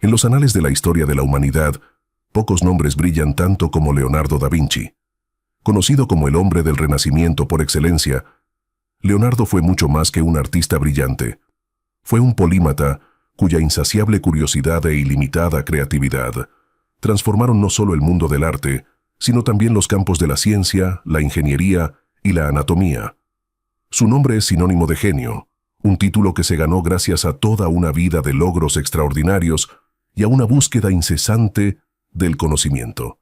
En los anales de la historia de la humanidad, pocos nombres brillan tanto como Leonardo da Vinci. Conocido como el hombre del Renacimiento por excelencia, Leonardo fue mucho más que un artista brillante. Fue un polímata cuya insaciable curiosidad e ilimitada creatividad transformaron no solo el mundo del arte, sino también los campos de la ciencia, la ingeniería y la anatomía. Su nombre es sinónimo de genio, un título que se ganó gracias a toda una vida de logros extraordinarios y a una búsqueda incesante del conocimiento.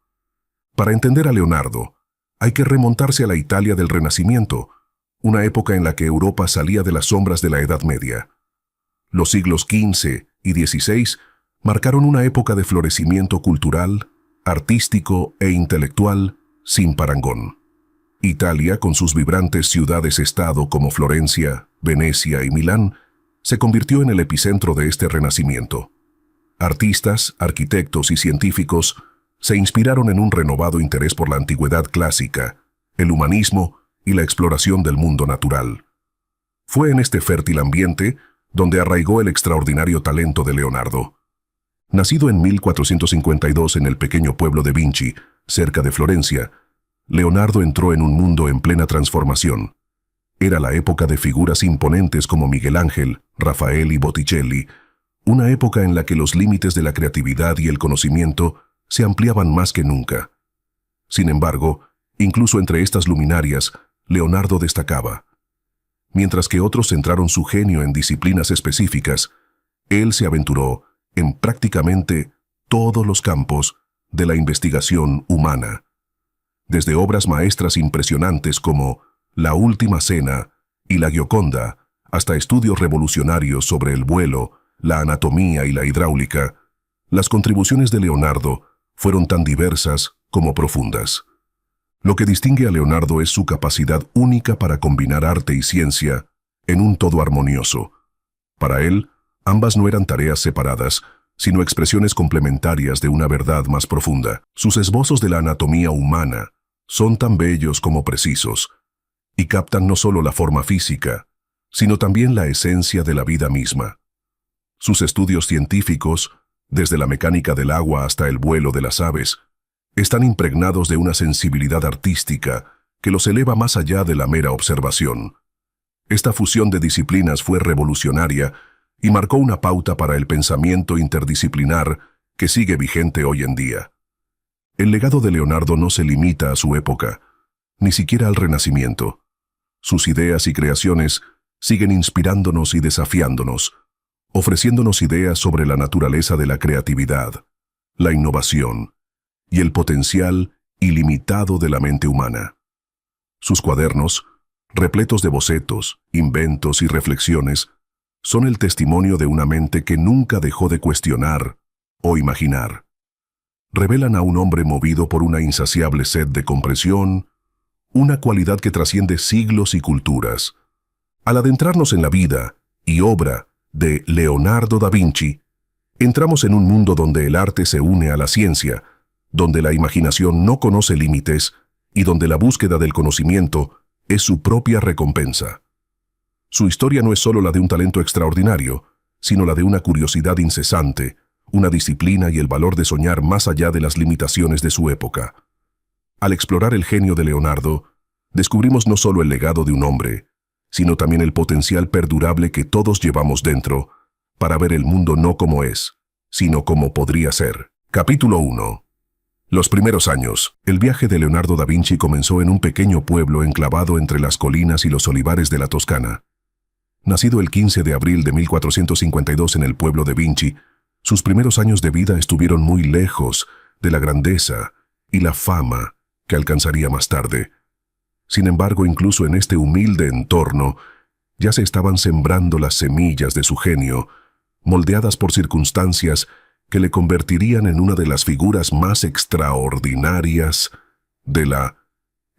Para entender a Leonardo, hay que remontarse a la Italia del Renacimiento, una época en la que Europa salía de las sombras de la Edad Media. Los siglos XV y XVI marcaron una época de florecimiento cultural, artístico e intelectual sin parangón. Italia, con sus vibrantes ciudades-estado como Florencia, Venecia y Milán, se convirtió en el epicentro de este renacimiento. Artistas, arquitectos y científicos se inspiraron en un renovado interés por la antigüedad clásica, el humanismo y la exploración del mundo natural. Fue en este fértil ambiente donde arraigó el extraordinario talento de Leonardo. Nacido en 1452 en el pequeño pueblo de Vinci, cerca de Florencia, Leonardo entró en un mundo en plena transformación. Era la época de figuras imponentes como Miguel Ángel, Rafael y Botticelli, una época en la que los límites de la creatividad y el conocimiento se ampliaban más que nunca. Sin embargo, incluso entre estas luminarias, Leonardo destacaba. Mientras que otros centraron su genio en disciplinas específicas, él se aventuró en prácticamente todos los campos de la investigación humana. Desde obras maestras impresionantes como La Última Cena y La Gioconda, hasta estudios revolucionarios sobre el vuelo, la anatomía y la hidráulica, las contribuciones de Leonardo fueron tan diversas como profundas. Lo que distingue a Leonardo es su capacidad única para combinar arte y ciencia en un todo armonioso. Para él, ambas no eran tareas separadas, sino expresiones complementarias de una verdad más profunda. Sus esbozos de la anatomía humana son tan bellos como precisos, y captan no solo la forma física, sino también la esencia de la vida misma. Sus estudios científicos, desde la mecánica del agua hasta el vuelo de las aves, están impregnados de una sensibilidad artística que los eleva más allá de la mera observación. Esta fusión de disciplinas fue revolucionaria y marcó una pauta para el pensamiento interdisciplinar que sigue vigente hoy en día. El legado de Leonardo no se limita a su época, ni siquiera al Renacimiento. Sus ideas y creaciones siguen inspirándonos y desafiándonos, ofreciéndonos ideas sobre la naturaleza de la creatividad, la innovación y el potencial ilimitado de la mente humana. Sus cuadernos, repletos de bocetos, inventos y reflexiones, son el testimonio de una mente que nunca dejó de cuestionar o imaginar. Revelan a un hombre movido por una insaciable sed de comprensión, una cualidad que trasciende siglos y culturas. Al adentrarnos en la vida y obra de Leonardo da Vinci, entramos en un mundo donde el arte se une a la ciencia, donde la imaginación no conoce límites y donde la búsqueda del conocimiento es su propia recompensa. Su historia no es solo la de un talento extraordinario, sino la de una curiosidad incesante, una disciplina y el valor de soñar más allá de las limitaciones de su época. Al explorar el genio de Leonardo, descubrimos no solo el legado de un hombre, sino también el potencial perdurable que todos llevamos dentro para ver el mundo no como es, sino como podría ser. Capítulo 1. Los primeros años. El viaje de Leonardo da Vinci comenzó en un pequeño pueblo enclavado entre las colinas y los olivares de la Toscana. Nacido el 15 de abril de 1452 en el pueblo de Vinci, sus primeros años de vida estuvieron muy lejos de la grandeza y la fama que alcanzaría más tarde. Sin embargo, incluso en este humilde entorno, ya se estaban sembrando las semillas de su genio, moldeadas por circunstancias que le convertirían en una de las figuras más extraordinarias de la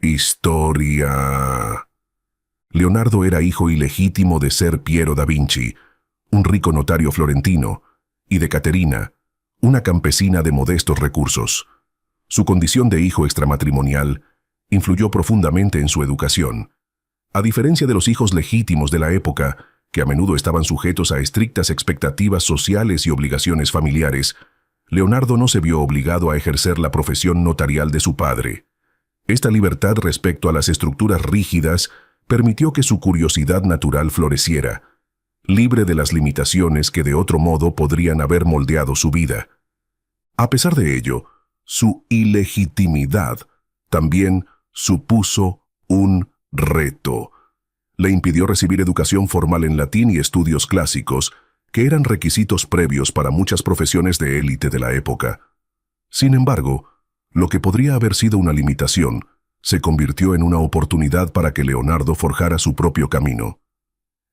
historia. Leonardo era hijo ilegítimo de Ser Piero da Vinci, un rico notario florentino, y de Caterina, una campesina de modestos recursos. Su condición de hijo extramatrimonial influyó profundamente en su educación. A diferencia de los hijos legítimos de la época, que a menudo estaban sujetos a estrictas expectativas sociales y obligaciones familiares, Leonardo no se vio obligado a ejercer la profesión notarial de su padre. Esta libertad respecto a las estructuras rígidas permitió que su curiosidad natural floreciera, libre de las limitaciones que de otro modo podrían haber moldeado su vida. A pesar de ello, su ilegitimidad también supuso un reto. Le impidió recibir educación formal en latín y estudios clásicos, que eran requisitos previos para muchas profesiones de élite de la época. Sin embargo, lo que podría haber sido una limitación, se convirtió en una oportunidad para que Leonardo forjara su propio camino.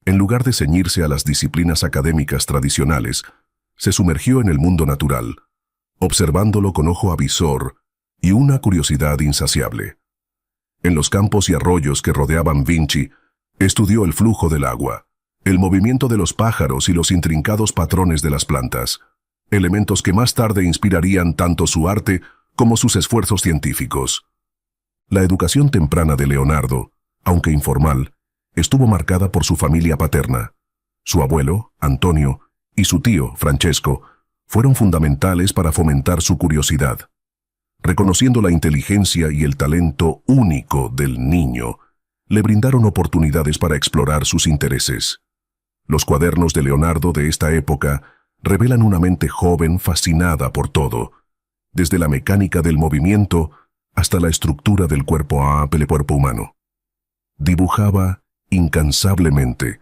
En lugar de ceñirse a las disciplinas académicas tradicionales, se sumergió en el mundo natural, observándolo con ojo avisor y una curiosidad insaciable. En los campos y arroyos que rodeaban Vinci, estudió el flujo del agua, el movimiento de los pájaros y los intrincados patrones de las plantas, elementos que más tarde inspirarían tanto su arte como sus esfuerzos científicos. La educación temprana de Leonardo, aunque informal, estuvo marcada por su familia paterna. Su abuelo, Antonio, y su tío, Francesco, fueron fundamentales para fomentar su curiosidad. Reconociendo la inteligencia y el talento único del niño, le brindaron oportunidades para explorar sus intereses. Los cuadernos de Leonardo de esta época revelan una mente joven fascinada por todo, desde la mecánica del movimiento hasta la estructura del cuerpo humano. Dibujaba incansablemente,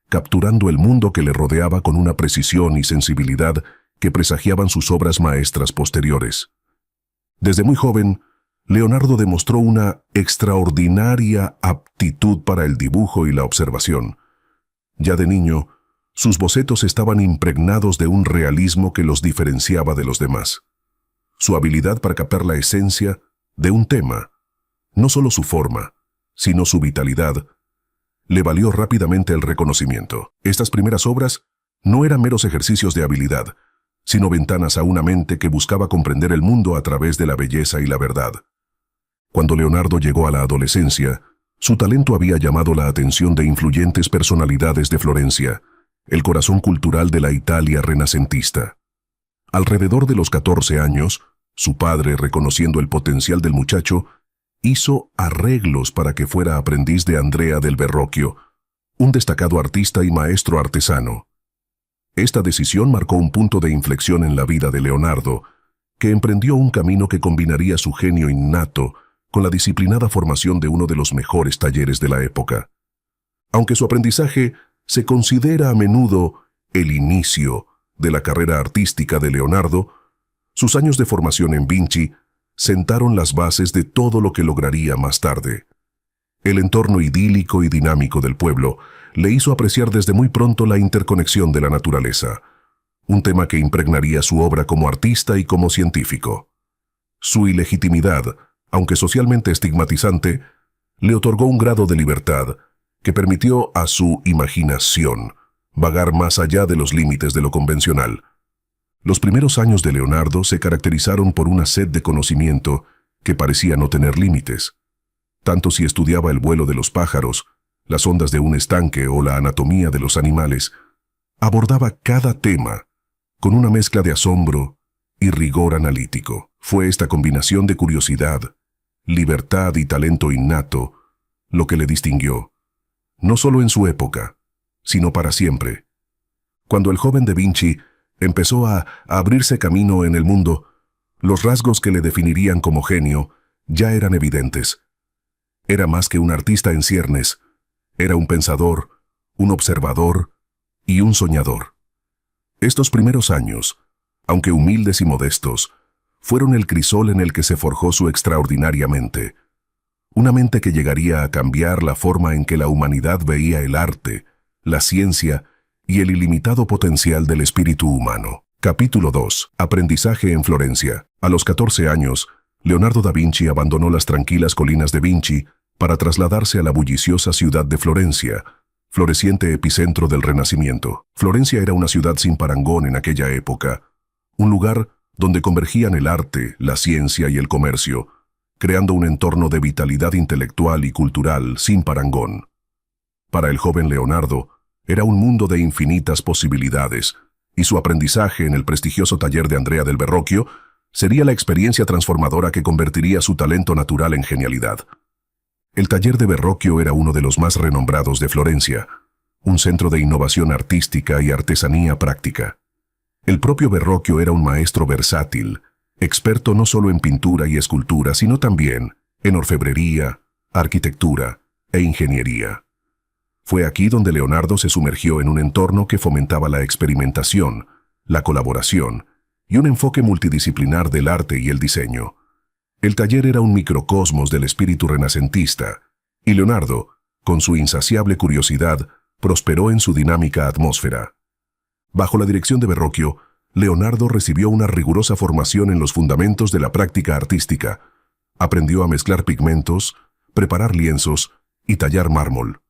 capturando el mundo que le rodeaba con una precisión y sensibilidad que presagiaban sus obras maestras posteriores. Desde muy joven, Leonardo demostró una extraordinaria aptitud para el dibujo y la observación. Ya de niño, sus bocetos estaban impregnados de un realismo que los diferenciaba de los demás. Su habilidad para captar la esencia de un tema, no solo su forma, sino su vitalidad, le valió rápidamente el reconocimiento. Estas primeras obras no eran meros ejercicios de habilidad, sino ventanas a una mente que buscaba comprender el mundo a través de la belleza y la verdad. Cuando Leonardo llegó a la adolescencia, su talento había llamado la atención de influyentes personalidades de Florencia, el corazón cultural de la Italia renacentista. Alrededor de los 14 años, su padre, reconociendo el potencial del muchacho, hizo arreglos para que fuera aprendiz de Andrea del Verrocchio, un destacado artista y maestro artesano. Esta decisión marcó un punto de inflexión en la vida de Leonardo, que emprendió un camino que combinaría su genio innato con la disciplinada formación de uno de los mejores talleres de la época. Aunque su aprendizaje se considera a menudo el inicio de la carrera artística de Leonardo, sus años de formación en Vinci sentaron las bases de todo lo que lograría más tarde. El entorno idílico y dinámico del pueblo le hizo apreciar desde muy pronto la interconexión de la naturaleza, un tema que impregnaría su obra como artista y como científico. Su ilegitimidad, aunque socialmente estigmatizante, le otorgó un grado de libertad que permitió a su imaginación vagar más allá de los límites de lo convencional. Los primeros años de Leonardo se caracterizaron por una sed de conocimiento que parecía no tener límites. Tanto si estudiaba el vuelo de los pájaros, las ondas de un estanque o la anatomía de los animales, abordaba cada tema con una mezcla de asombro y rigor analítico. Fue esta combinación de curiosidad, libertad y talento innato lo que le distinguió, no solo en su época, sino para siempre. Cuando el joven Da Vinci empezó a abrirse camino en el mundo, los rasgos que le definirían como genio ya eran evidentes. Era más que un artista en ciernes, era un pensador, un observador y un soñador. Estos primeros años, aunque humildes y modestos, fueron el crisol en el que se forjó su extraordinaria mente. Una mente que llegaría a cambiar la forma en que la humanidad veía el arte, la ciencia y el ilimitado potencial del espíritu humano. Capítulo 2. Aprendizaje en Florencia. A los 14 años, Leonardo da Vinci abandonó las tranquilas colinas de Vinci para trasladarse a la bulliciosa ciudad de Florencia, floreciente epicentro del Renacimiento. Florencia era una ciudad sin parangón en aquella época, un lugar donde convergían el arte, la ciencia y el comercio, creando un entorno de vitalidad intelectual y cultural sin parangón. Para el joven Leonardo, Era un mundo de infinitas posibilidades, y su aprendizaje en el prestigioso taller de Andrea del Verrocchio sería la experiencia transformadora que convertiría su talento natural en genialidad. El taller de Verrocchio era uno de los más renombrados de Florencia, un centro de innovación artística y artesanía práctica. El propio Verrocchio era un maestro versátil, experto no solo en pintura y escultura, sino también en orfebrería, arquitectura e ingeniería. Fue aquí donde Leonardo se sumergió en un entorno que fomentaba la experimentación, la colaboración y un enfoque multidisciplinar del arte y el diseño. El taller era un microcosmos del espíritu renacentista, y Leonardo, con su insaciable curiosidad, prosperó en su dinámica atmósfera. Bajo la dirección de Verrocchio, Leonardo recibió una rigurosa formación en los fundamentos de la práctica artística. Aprendió a mezclar pigmentos, preparar lienzos y tallar mármol.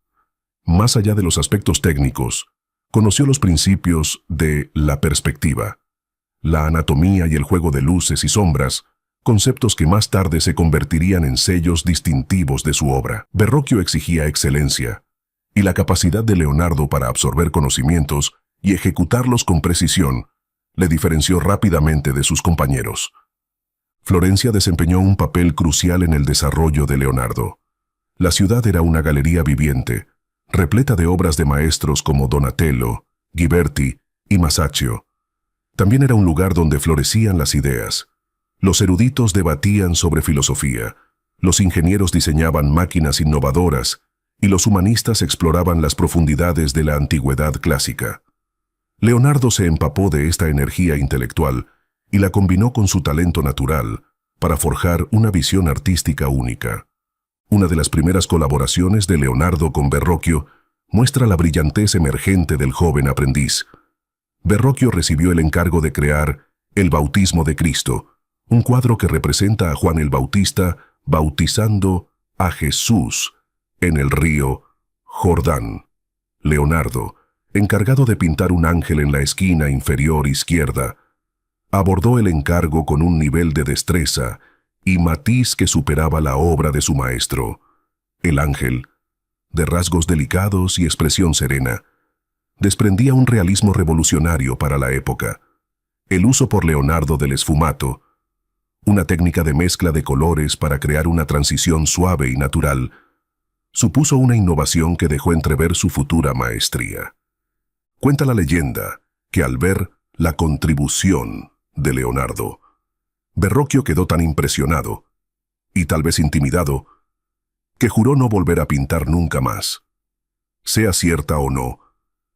Más allá de los aspectos técnicos, conoció los principios de la perspectiva, la anatomía y el juego de luces y sombras, conceptos que más tarde se convertirían en sellos distintivos de su obra. Verrocchio exigía excelencia, y la capacidad de Leonardo para absorber conocimientos y ejecutarlos con precisión le diferenció rápidamente de sus compañeros. Florencia desempeñó un papel crucial en el desarrollo de Leonardo. La ciudad era una galería viviente, repleta de obras de maestros como Donatello, Ghiberti y Masaccio. También era un lugar donde florecían las ideas. Los eruditos debatían sobre filosofía, los ingenieros diseñaban máquinas innovadoras y los humanistas exploraban las profundidades de la antigüedad clásica. Leonardo se empapó de esta energía intelectual y la combinó con su talento natural para forjar una visión artística única. Una de las primeras colaboraciones de Leonardo con Verrocchio muestra la brillantez emergente del joven aprendiz. Verrocchio recibió el encargo de crear El Bautismo de Cristo, un cuadro que representa a Juan el Bautista bautizando a Jesús en el río Jordán. Leonardo, encargado de pintar un ángel en la esquina inferior izquierda, abordó el encargo con un nivel de destreza y matiz que superaba la obra de su maestro. El ángel, de rasgos delicados y expresión serena, desprendía un realismo revolucionario para la época. El uso por Leonardo del esfumato, una técnica de mezcla de colores para crear una transición suave y natural, supuso una innovación que dejó entrever su futura maestría. Cuenta la leyenda que al ver la contribución de Leonardo, Verrocchio quedó tan impresionado, y tal vez intimidado, que juró no volver a pintar nunca más. Sea cierta o no,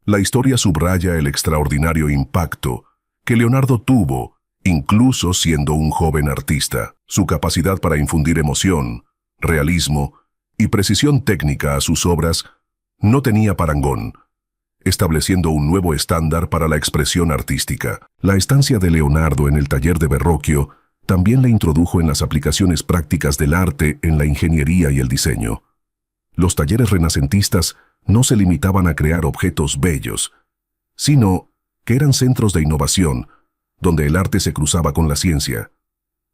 la historia subraya el extraordinario impacto que Leonardo tuvo, incluso siendo un joven artista. Su capacidad para infundir emoción, realismo y precisión técnica a sus obras no tenía parangón, estableciendo un nuevo estándar para la expresión artística. La estancia de Leonardo en el taller de Verrocchio también le introdujo en las aplicaciones prácticas del arte en la ingeniería y el diseño. Los talleres renacentistas no se limitaban a crear objetos bellos, sino que eran centros de innovación, donde el arte se cruzaba con la ciencia.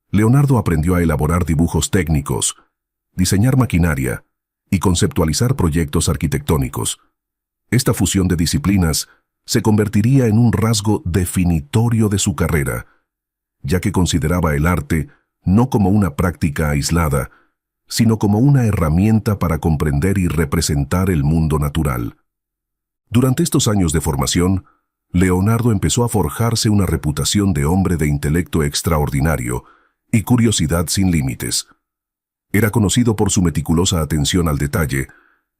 Leonardo aprendió a elaborar dibujos técnicos, diseñar maquinaria y conceptualizar proyectos arquitectónicos. Esta fusión de disciplinas se convertiría en un rasgo definitorio de su carrera, ya que consideraba el arte no como una práctica aislada, sino como una herramienta para comprender y representar el mundo natural. Durante estos años de formación, Leonardo empezó a forjarse una reputación de hombre de intelecto extraordinario y curiosidad sin límites. Era conocido por su meticulosa atención al detalle,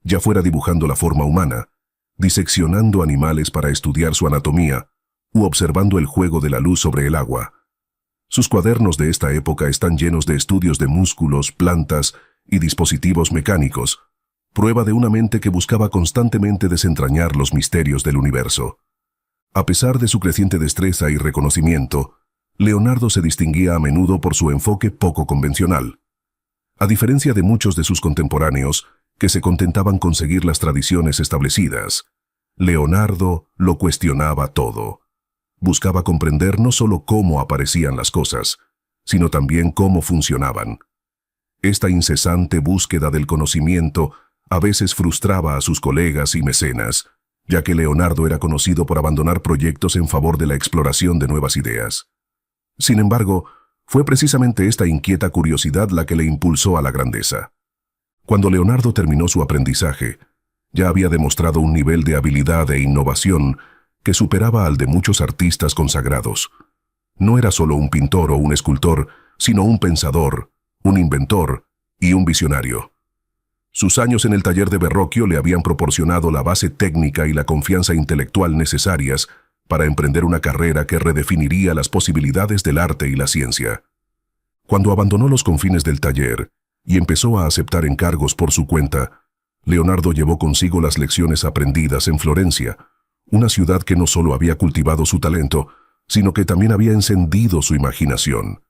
ya fuera dibujando la forma humana, diseccionando animales para estudiar su anatomía, u observando el juego de la luz sobre el agua. Sus cuadernos de esta época están llenos de estudios de músculos, plantas y dispositivos mecánicos, prueba de una mente que buscaba constantemente desentrañar los misterios del universo. A pesar de su creciente destreza y reconocimiento, Leonardo se distinguía a menudo por su enfoque poco convencional. A diferencia de muchos de sus contemporáneos, que se contentaban con seguir las tradiciones establecidas, Leonardo lo cuestionaba todo. Buscaba comprender no solo cómo aparecían las cosas, sino también cómo funcionaban. Esta incesante búsqueda del conocimiento a veces frustraba a sus colegas y mecenas, ya que Leonardo era conocido por abandonar proyectos en favor de la exploración de nuevas ideas. Sin embargo, fue precisamente esta inquieta curiosidad la que le impulsó a la grandeza. Cuando Leonardo terminó su aprendizaje, ya había demostrado un nivel de habilidad e innovación que superaba al de muchos artistas consagrados. No era solo un pintor o un escultor, sino un pensador, un inventor y un visionario. Sus años en el taller de Verrocchio le habían proporcionado la base técnica y la confianza intelectual necesarias para emprender una carrera que redefiniría las posibilidades del arte y la ciencia. Cuando abandonó los confines del taller y empezó a aceptar encargos por su cuenta, Leonardo llevó consigo las lecciones aprendidas en Florencia, una ciudad que no solo había cultivado su talento, sino que también había encendido su imaginación.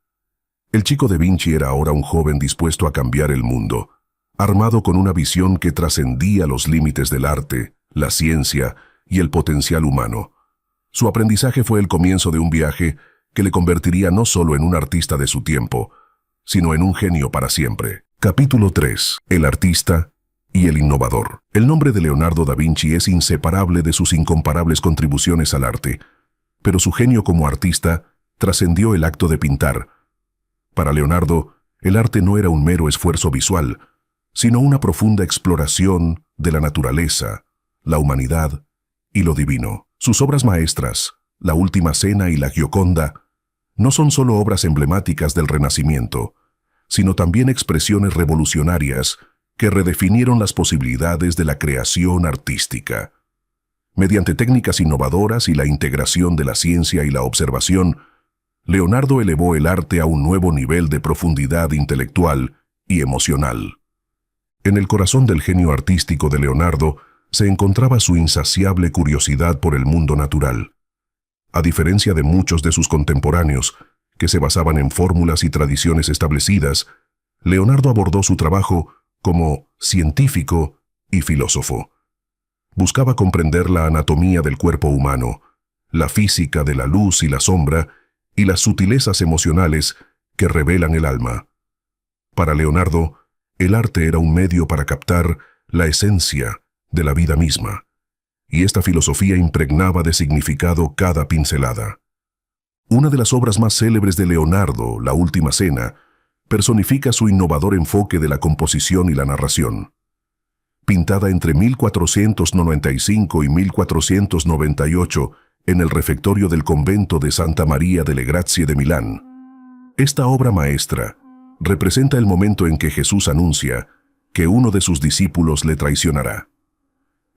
El chico da Vinci era ahora un joven dispuesto a cambiar el mundo, armado con una visión que trascendía los límites del arte, la ciencia y el potencial humano. Su aprendizaje fue el comienzo de un viaje que le convertiría no solo en un artista de su tiempo, sino en un genio para siempre. Capítulo 3. El artista y el innovador. El nombre de Leonardo da Vinci es inseparable de sus incomparables contribuciones al arte, pero su genio como artista trascendió el acto de pintar. Para Leonardo, el arte no era un mero esfuerzo visual, sino una profunda exploración de la naturaleza, la humanidad y lo divino. Sus obras maestras, La Última Cena y La Gioconda, no son solo obras emblemáticas del Renacimiento, sino también expresiones revolucionarias que redefinieron las posibilidades de la creación artística. Mediante técnicas innovadoras y la integración de la ciencia y la observación, Leonardo elevó el arte a un nuevo nivel de profundidad intelectual y emocional. En el corazón del genio artístico de Leonardo se encontraba su insaciable curiosidad por el mundo natural. A diferencia de muchos de sus contemporáneos, que se basaban en fórmulas y tradiciones establecidas, Leonardo abordó su trabajo como científico y filósofo. Buscaba comprender la anatomía del cuerpo humano, la física de la luz y la sombra, y las sutilezas emocionales que revelan el alma. Para Leonardo, el arte era un medio para captar la esencia de la vida misma, y esta filosofía impregnaba de significado cada pincelada. Una de las obras más célebres de Leonardo, La Última Cena, personifica su innovador enfoque de la composición y la narración. Pintada entre 1495 y 1498 en el refectorio del convento de Santa María delle Grazie de Milán, esta obra maestra representa el momento en que Jesús anuncia que uno de sus discípulos le traicionará.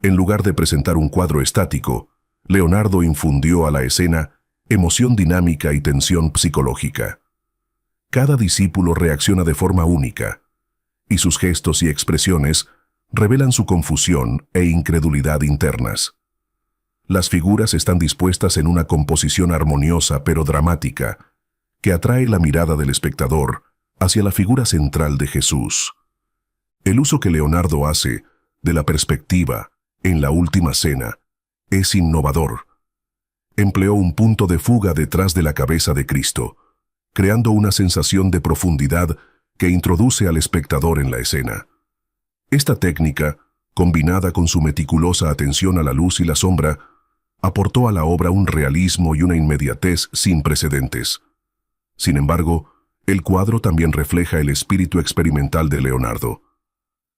En lugar de presentar un cuadro estático, Leonardo infundió a la escena emoción dinámica y tensión psicológica. Cada discípulo reacciona de forma única, y sus gestos y expresiones revelan su confusión e incredulidad internas. Las figuras están dispuestas en una composición armoniosa pero dramática, que atrae la mirada del espectador hacia la figura central de Jesús. El uso que Leonardo hace de la perspectiva en La Última Cena es innovador. Empleó un punto de fuga detrás de la cabeza de Cristo, creando una sensación de profundidad que introduce al espectador en la escena. Esta técnica, combinada con su meticulosa atención a la luz y la sombra, aportó a la obra un realismo y una inmediatez sin precedentes. Sin embargo, el cuadro también refleja el espíritu experimental de Leonardo.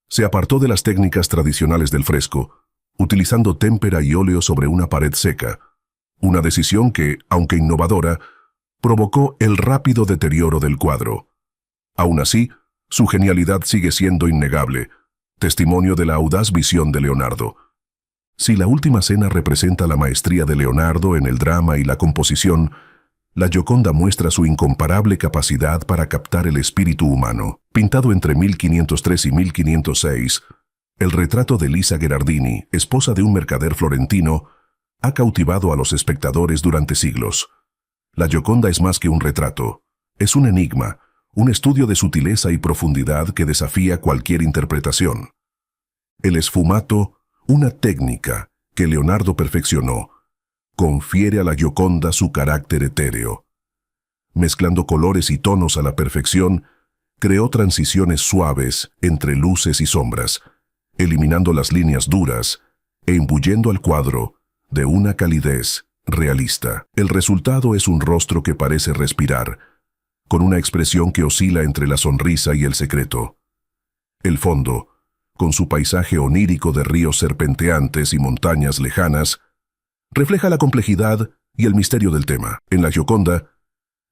Se apartó de las técnicas tradicionales del fresco, utilizando témpera y óleo sobre una pared seca, una decisión que, aunque innovadora, provocó el rápido deterioro del cuadro. Aún así, su genialidad sigue siendo innegable, testimonio de la audaz visión de Leonardo. Si La Última Cena representa la maestría de Leonardo en el drama y la composición, La Gioconda muestra su incomparable capacidad para captar el espíritu humano. Pintado entre 1503 y 1506, el retrato de Lisa Gherardini, esposa de un mercader florentino, ha cautivado a los espectadores durante siglos. La Gioconda es más que un retrato, es un enigma, un estudio de sutileza y profundidad que desafía cualquier interpretación. El esfumato, una técnica que Leonardo perfeccionó, confiere a la Gioconda su carácter etéreo. Mezclando colores y tonos a la perfección, creó transiciones suaves entre luces y sombras, eliminando las líneas duras, e imbuyendo al cuadro de una calidez realista. El resultado es un rostro que parece respirar, con una expresión que oscila entre la sonrisa y el secreto. El fondo, con su paisaje onírico de ríos serpenteantes y montañas lejanas, refleja la complejidad y el misterio del tema. En la Gioconda,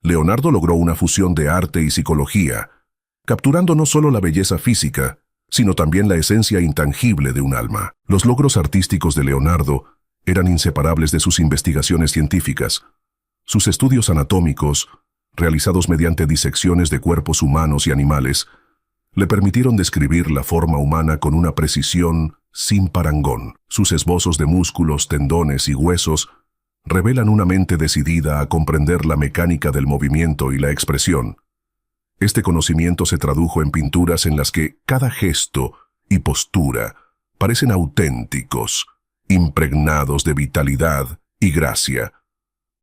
Leonardo logró una fusión de arte y psicología, capturando no solo la belleza física, sino también la esencia intangible de un alma. Los logros artísticos de Leonardo eran inseparables de sus investigaciones científicas. Sus estudios anatómicos, realizados mediante disecciones de cuerpos humanos y animales, le permitieron describir la forma humana con una precisión sin parangón. Sus esbozos de músculos, tendones y huesos revelan una mente decidida a comprender la mecánica del movimiento y la expresión. Este conocimiento se tradujo en pinturas en las que cada gesto y postura parecen auténticos, impregnados de vitalidad y gracia.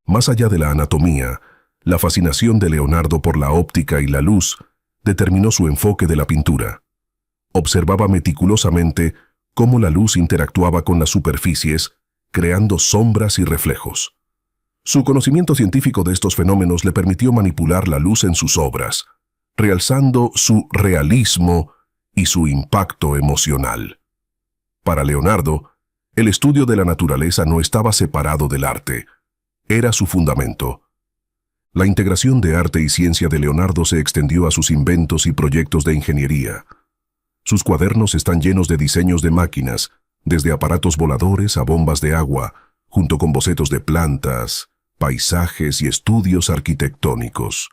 Más allá de la anatomía, la fascinación de Leonardo por la óptica y la luz determinó su enfoque de la pintura. Observaba meticulosamente cómo la luz interactuaba con las superficies, creando sombras y reflejos. Su conocimiento científico de estos fenómenos le permitió manipular la luz en sus obras, realzando su realismo y su impacto emocional. Para Leonardo, el estudio de la naturaleza no estaba separado del arte, era su fundamento. La integración de arte y ciencia de Leonardo se extendió a sus inventos y proyectos de ingeniería. Sus cuadernos están llenos de diseños de máquinas, desde aparatos voladores a bombas de agua, junto con bocetos de plantas, paisajes y estudios arquitectónicos.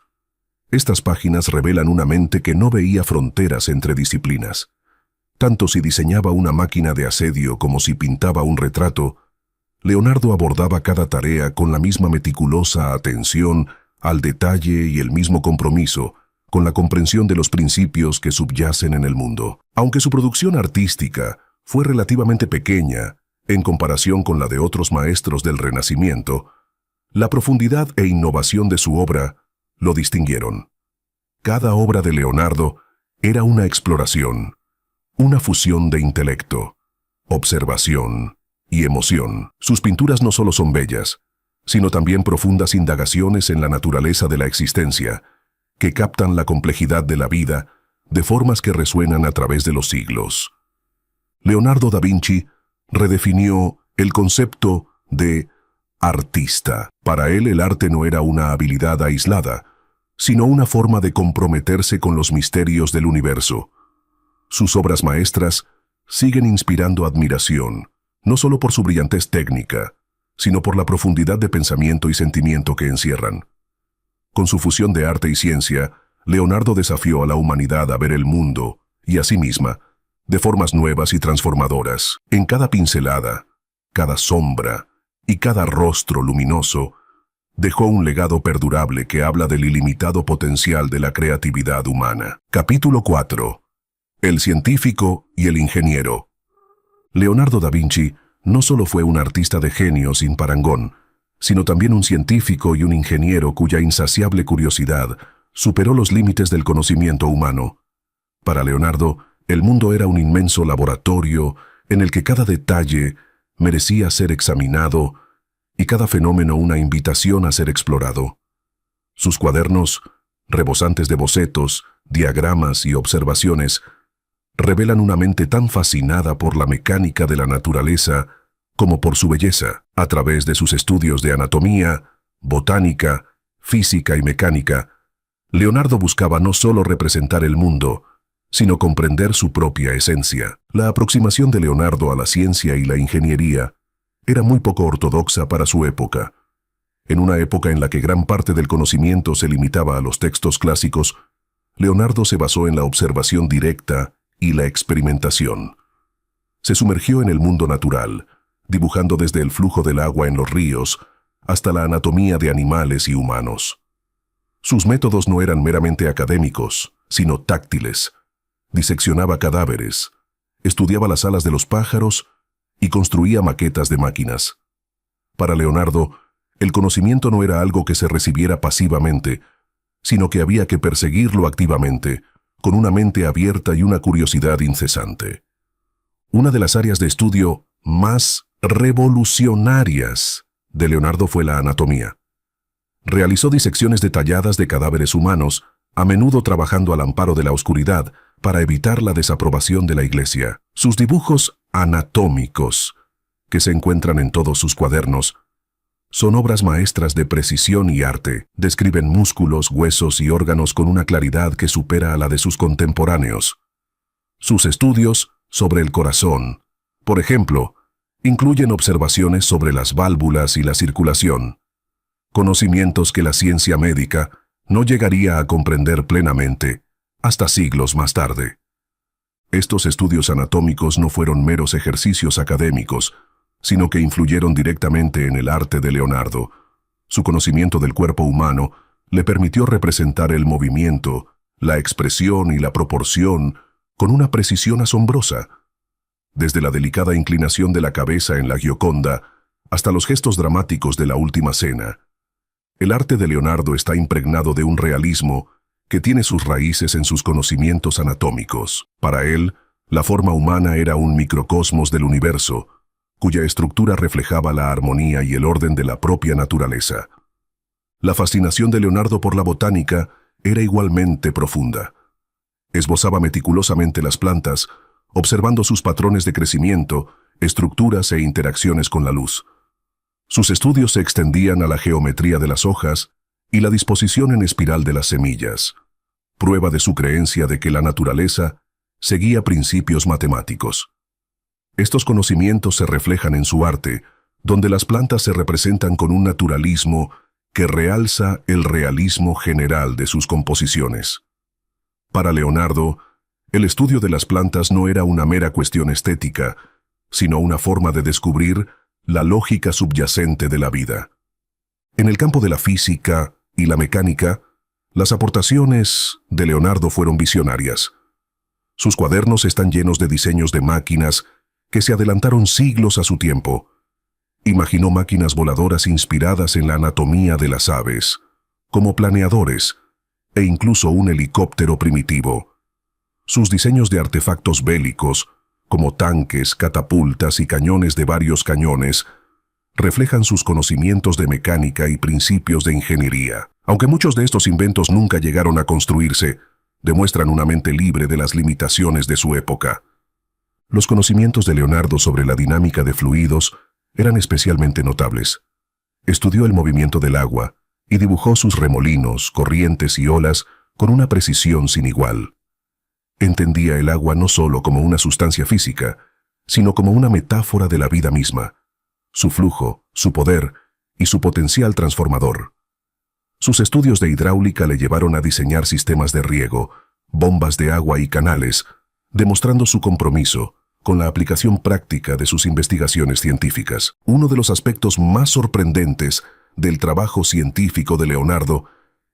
Estas páginas revelan una mente que no veía fronteras entre disciplinas. Tanto si diseñaba una máquina de asedio como si pintaba un retrato, Leonardo abordaba cada tarea con la misma meticulosa atención al detalle y el mismo compromiso con la comprensión de los principios que subyacen en el mundo. Aunque su producción artística fue relativamente pequeña en comparación con la de otros maestros del Renacimiento, la profundidad e innovación de su obra lo distinguieron. Cada obra de Leonardo era una exploración, una fusión de intelecto, observación y emoción. Sus pinturas no solo son bellas, sino también profundas indagaciones en la naturaleza de la existencia, que captan la complejidad de la vida de formas que resuenan a través de los siglos. Leonardo da Vinci redefinió el concepto de artista. Para él el arte no era una habilidad aislada, sino una forma de comprometerse con los misterios del universo. Sus obras maestras siguen inspirando admiración, no solo por su brillantez técnica, sino por la profundidad de pensamiento y sentimiento que encierran. Con su fusión de arte y ciencia, Leonardo desafió a la humanidad a ver el mundo, y a sí misma, de formas nuevas y transformadoras. En cada pincelada, cada sombra y cada rostro luminoso, dejó un legado perdurable que habla del ilimitado potencial de la creatividad humana. Capítulo 4. El científico y el ingeniero. Leonardo da Vinci no solo fue un artista de genio sin parangón, sino también un científico y un ingeniero cuya insaciable curiosidad superó los límites del conocimiento humano. Para Leonardo, el mundo era un inmenso laboratorio en el que cada detalle merecía ser examinado y cada fenómeno una invitación a ser explorado. Sus cuadernos, rebosantes de bocetos, diagramas y observaciones, revelan una mente tan fascinada por la mecánica de la naturaleza como por su belleza. A través de sus estudios de anatomía, botánica, física y mecánica, Leonardo buscaba no solo representar el mundo, sino comprender su propia esencia. La aproximación de Leonardo a la ciencia y la ingeniería era muy poco ortodoxa para su época. En una época en la que gran parte del conocimiento se limitaba a los textos clásicos, Leonardo se basó en la observación directa y la experimentación. Se sumergió en el mundo natural, dibujando desde el flujo del agua en los ríos hasta la anatomía de animales y humanos. Sus métodos no eran meramente académicos, sino táctiles. Diseccionaba cadáveres, estudiaba las alas de los pájaros y construía maquetas de máquinas. Para Leonardo, el conocimiento no era algo que se recibiera pasivamente, sino que había que perseguirlo activamente, con una mente abierta y una curiosidad incesante. Una de las áreas de estudio más revolucionarias de Leonardo fue la anatomía. Realizó disecciones detalladas de cadáveres humanos, a menudo trabajando al amparo de la oscuridad para evitar la desaprobación de la Iglesia. Sus dibujos anatómicos, que se encuentran en todos sus cuadernos, son obras maestras de precisión y arte. Describen músculos, huesos y órganos con una claridad que supera a la de sus contemporáneos. Sus estudios sobre el corazón, por ejemplo, incluyen observaciones sobre las válvulas y la circulación, conocimientos que la ciencia médica no llegaría a comprender plenamente hasta siglos más tarde. Estos estudios anatómicos no fueron meros ejercicios académicos, sino que influyeron directamente en el arte de Leonardo. Su conocimiento del cuerpo humano le permitió representar el movimiento, la expresión y la proporción con una precisión asombrosa. Desde la delicada inclinación de la cabeza en la Gioconda hasta los gestos dramáticos de la Última Cena. El arte de Leonardo está impregnado de un realismo que tiene sus raíces en sus conocimientos anatómicos. Para él, la forma humana era un microcosmos del universo, cuya estructura reflejaba la armonía y el orden de la propia naturaleza. La fascinación de Leonardo por la botánica era igualmente profunda. Esbozaba meticulosamente las plantas, observando sus patrones de crecimiento, estructuras e interacciones con la luz. Sus estudios se extendían a la geometría de las hojas y la disposición en espiral de las semillas, prueba de su creencia de que la naturaleza seguía principios matemáticos. Estos conocimientos se reflejan en su arte, donde las plantas se representan con un naturalismo que realza el realismo general de sus composiciones. Para Leonardo, el estudio de las plantas no era una mera cuestión estética, sino una forma de descubrir la lógica subyacente de la vida. En el campo de la física y la mecánica, las aportaciones de Leonardo fueron visionarias. Sus cuadernos están llenos de diseños de máquinas que se adelantaron siglos a su tiempo. Imaginó máquinas voladoras inspiradas en la anatomía de las aves, como planeadores, e incluso un helicóptero primitivo. Sus diseños de artefactos bélicos, como tanques, catapultas y cañones de varios cañones, reflejan sus conocimientos de mecánica y principios de ingeniería. Aunque muchos de estos inventos nunca llegaron a construirse, demuestran una mente libre de las limitaciones de su época. Los conocimientos de Leonardo sobre la dinámica de fluidos eran especialmente notables. Estudió el movimiento del agua y dibujó sus remolinos, corrientes y olas con una precisión sin igual. Entendía el agua no solo como una sustancia física, sino como una metáfora de la vida misma, su flujo, su poder y su potencial transformador. Sus estudios de hidráulica le llevaron a diseñar sistemas de riego, bombas de agua y canales, demostrando su compromiso con la aplicación práctica de sus investigaciones científicas. Uno de los aspectos más sorprendentes del trabajo científico de Leonardo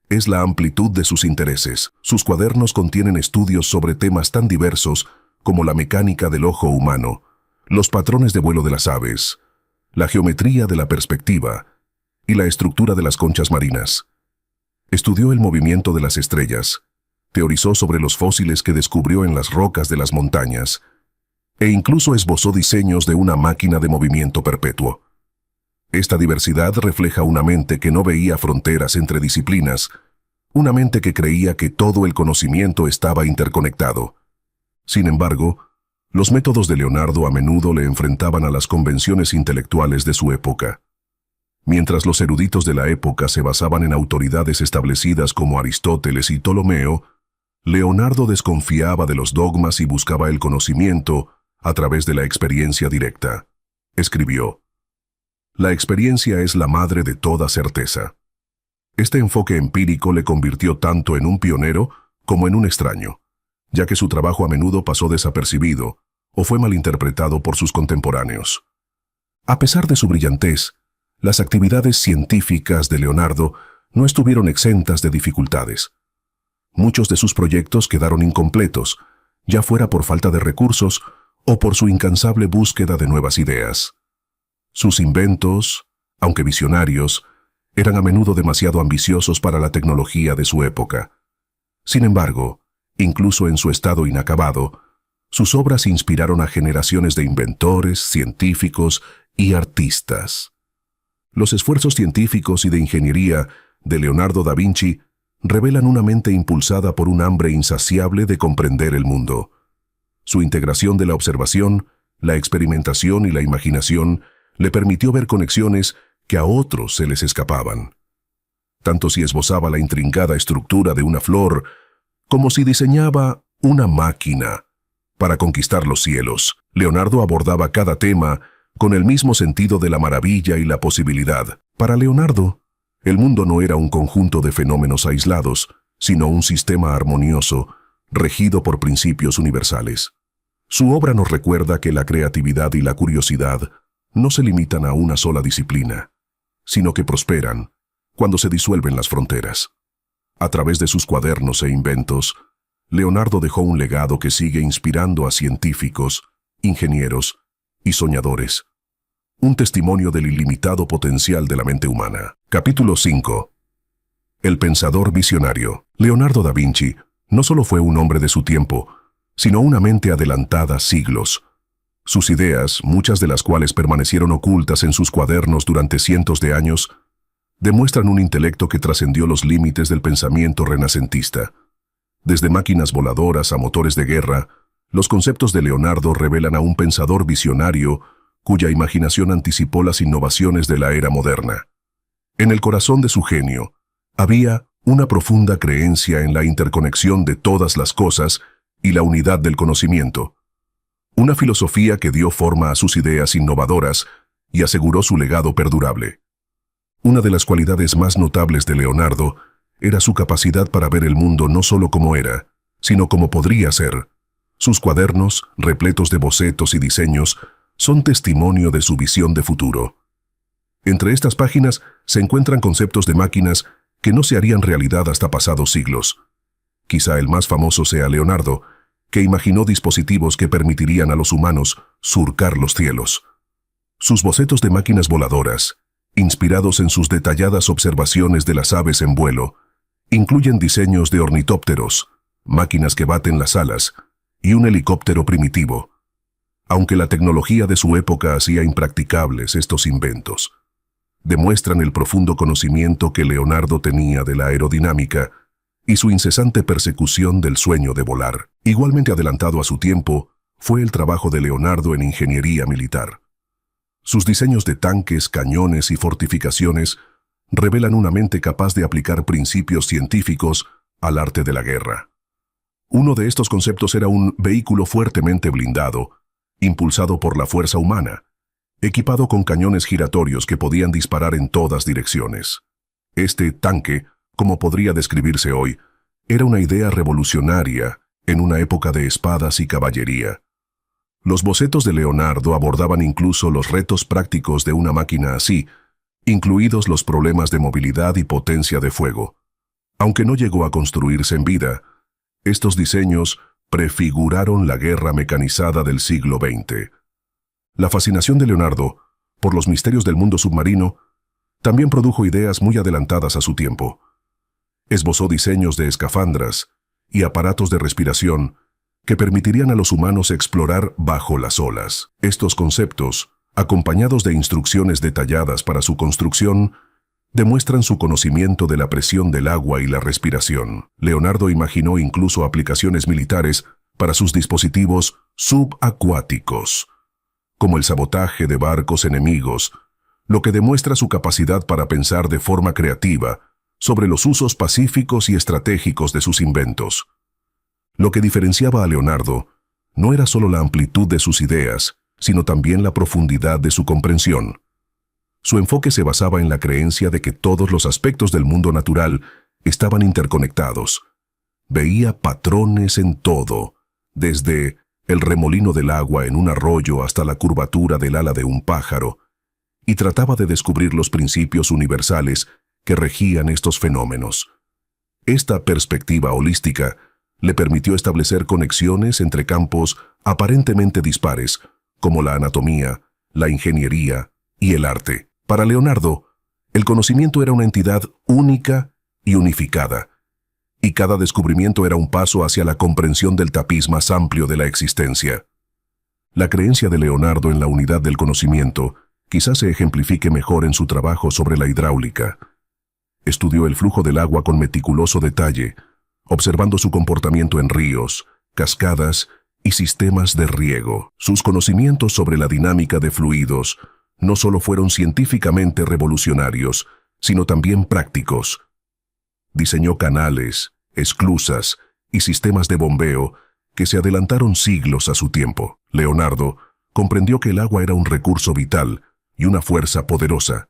es la amplitud de sus intereses. Sus cuadernos contienen estudios sobre temas tan diversos como la mecánica del ojo humano, los patrones de vuelo de las aves, la geometría de la perspectiva y la estructura de las conchas marinas. Estudió el movimiento de las estrellas, teorizó sobre los fósiles que descubrió en las rocas de las montañas, e incluso esbozó diseños de una máquina de movimiento perpetuo. Esta diversidad refleja una mente que no veía fronteras entre disciplinas, una mente que creía que todo el conocimiento estaba interconectado. Sin embargo, los métodos de Leonardo a menudo le enfrentaban a las convenciones intelectuales de su época. Mientras los eruditos de la época se basaban en autoridades establecidas como Aristóteles y Ptolomeo, Leonardo desconfiaba de los dogmas y buscaba el conocimiento a través de la experiencia directa. Escribió: «La experiencia es la madre de toda certeza». Este enfoque empírico le convirtió tanto en un pionero como en un extraño, ya que su trabajo a menudo pasó desapercibido o fue malinterpretado por sus contemporáneos. A pesar de su brillantez, las actividades científicas de Leonardo no estuvieron exentas de dificultades. Muchos de sus proyectos quedaron incompletos, ya fuera por falta de recursos o por su incansable búsqueda de nuevas ideas. Sus inventos, aunque visionarios, eran a menudo demasiado ambiciosos para la tecnología de su época. Sin embargo, incluso en su estado inacabado, Sus obras inspiraron a generaciones de inventores, científicos y artistas. Los esfuerzos científicos y de ingeniería de Leonardo da Vinci revelan una mente impulsada por un hambre insaciable de comprender el mundo. Su integración de la observación, la experimentación y la imaginación le permitió ver conexiones que a otros se les escapaban. Tanto si esbozaba la intrincada estructura de una flor, como si diseñaba una máquina para conquistar los cielos, Leonardo abordaba cada tema con el mismo sentido de la maravilla y la posibilidad. Para Leonardo, el mundo no era un conjunto de fenómenos aislados, sino un sistema armonioso, regido por principios universales. Su obra nos recuerda que la creatividad y la curiosidad no se limitan a una sola disciplina, sino que prosperan cuando se disuelven las fronteras. A través de sus cuadernos e inventos, Leonardo dejó un legado que sigue inspirando a científicos, ingenieros y soñadores. Un testimonio del ilimitado potencial de la mente humana. Capítulo 5. El pensador visionario. Leonardo da Vinci no solo fue un hombre de su tiempo, sino una mente adelantada siglos. Sus ideas, muchas de las cuales permanecieron ocultas en sus cuadernos durante cientos de años, demuestran un intelecto que trascendió los límites del pensamiento renacentista. Desde máquinas voladoras a motores de guerra, los conceptos de Leonardo revelan a un pensador visionario cuya imaginación anticipó las innovaciones de la era moderna. En el corazón de su genio había una profunda creencia en la interconexión de todas las cosas y la unidad del conocimiento. Una filosofía que dio forma a sus ideas innovadoras y aseguró su legado perdurable. Una de las cualidades más notables de Leonardo era su capacidad para ver el mundo no solo como era, sino como podría ser. Sus cuadernos, repletos de bocetos y diseños, son testimonio de su visión de futuro. Entre estas páginas se encuentran conceptos de máquinas que no se harían realidad hasta pasados siglos. Quizá el más famoso sea Leonardo, que imaginó dispositivos que permitirían a los humanos surcar los cielos. Sus bocetos de máquinas voladoras, inspirados en sus detalladas observaciones de las aves en vuelo, incluyen diseños de ornitópteros, máquinas que baten las alas y un helicóptero primitivo. Aunque la tecnología de su época hacía impracticables estos inventos, demuestran el profundo conocimiento que Leonardo tenía de la aerodinámica y su incesante persecución del sueño de volar. Igualmente adelantado a su tiempo fue el trabajo de Leonardo en ingeniería militar. Sus diseños de tanques, cañones y fortificaciones revelan una mente capaz de aplicar principios científicos al arte de la guerra. Uno de estos conceptos era un vehículo fuertemente blindado, impulsado por la fuerza humana, equipado con cañones giratorios que podían disparar en todas direcciones. Este tanque, como podría describirse hoy, era una idea revolucionaria en una época de espadas y caballería. Los bocetos de Leonardo abordaban incluso los retos prácticos de una máquina así, incluidos los problemas de movilidad y potencia de fuego. Aunque no llegó a construirse en vida, estos diseños prefiguraron la guerra mecanizada del siglo XX. La fascinación de Leonardo por los misterios del mundo submarino también produjo ideas muy adelantadas a su tiempo. Esbozó diseños de escafandras y aparatos de respiración que permitirían a los humanos explorar bajo las olas. Estos conceptos, acompañados de instrucciones detalladas para su construcción, demuestran su conocimiento de la presión del agua y la respiración. Leonardo imaginó incluso aplicaciones militares para sus dispositivos subacuáticos, como el sabotaje de barcos enemigos, lo que demuestra su capacidad para pensar de forma creativa sobre los usos pacíficos y estratégicos de sus inventos. Lo que diferenciaba a Leonardo no era solo la amplitud de sus ideas, sino también la profundidad de su comprensión. Su enfoque se basaba en la creencia de que todos los aspectos del mundo natural estaban interconectados. Veía patrones en todo, desde el remolino del agua en un arroyo hasta la curvatura del ala de un pájaro, y trataba de descubrir los principios universales que regían estos fenómenos. Esta perspectiva holística le permitió establecer conexiones entre campos aparentemente dispares, como la anatomía, la ingeniería y el arte. Para Leonardo, el conocimiento era una entidad única y unificada, y cada descubrimiento era un paso hacia la comprensión del tapiz más amplio de la existencia. La creencia de Leonardo en la unidad del conocimiento quizás se ejemplifique mejor en su trabajo sobre la hidráulica. Estudió el flujo del agua con meticuloso detalle, observando su comportamiento en ríos, cascadas y sistemas de riego. Sus conocimientos sobre la dinámica de fluidos no solo fueron científicamente revolucionarios, sino también prácticos. Diseñó canales, esclusas y sistemas de bombeo que se adelantaron siglos a su tiempo. Leonardo comprendió que el agua era un recurso vital y una fuerza poderosa,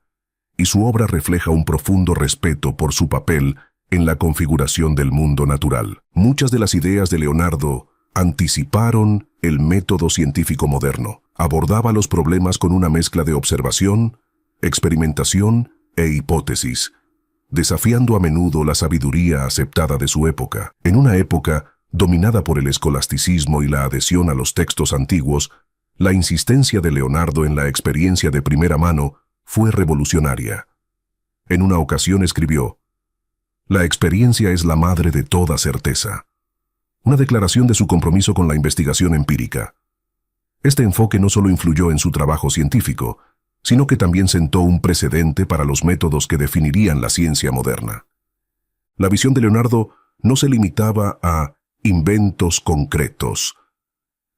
y su obra refleja un profundo respeto por su papel en la configuración del mundo natural. Muchas de las ideas de Leonardo anticiparon el método científico moderno. Abordaba los problemas con una mezcla de observación, experimentación e hipótesis, desafiando a menudo la sabiduría aceptada de su época. En una época dominada por el escolasticismo y la adhesión a los textos antiguos, la insistencia de Leonardo en la experiencia de primera mano fue revolucionaria. En una ocasión escribió: «La experiencia es la madre de toda certeza», una declaración de su compromiso con la investigación empírica. Este enfoque no solo influyó en su trabajo científico, sino que también sentó un precedente para los métodos que definirían la ciencia moderna. La visión de Leonardo no se limitaba a inventos concretos,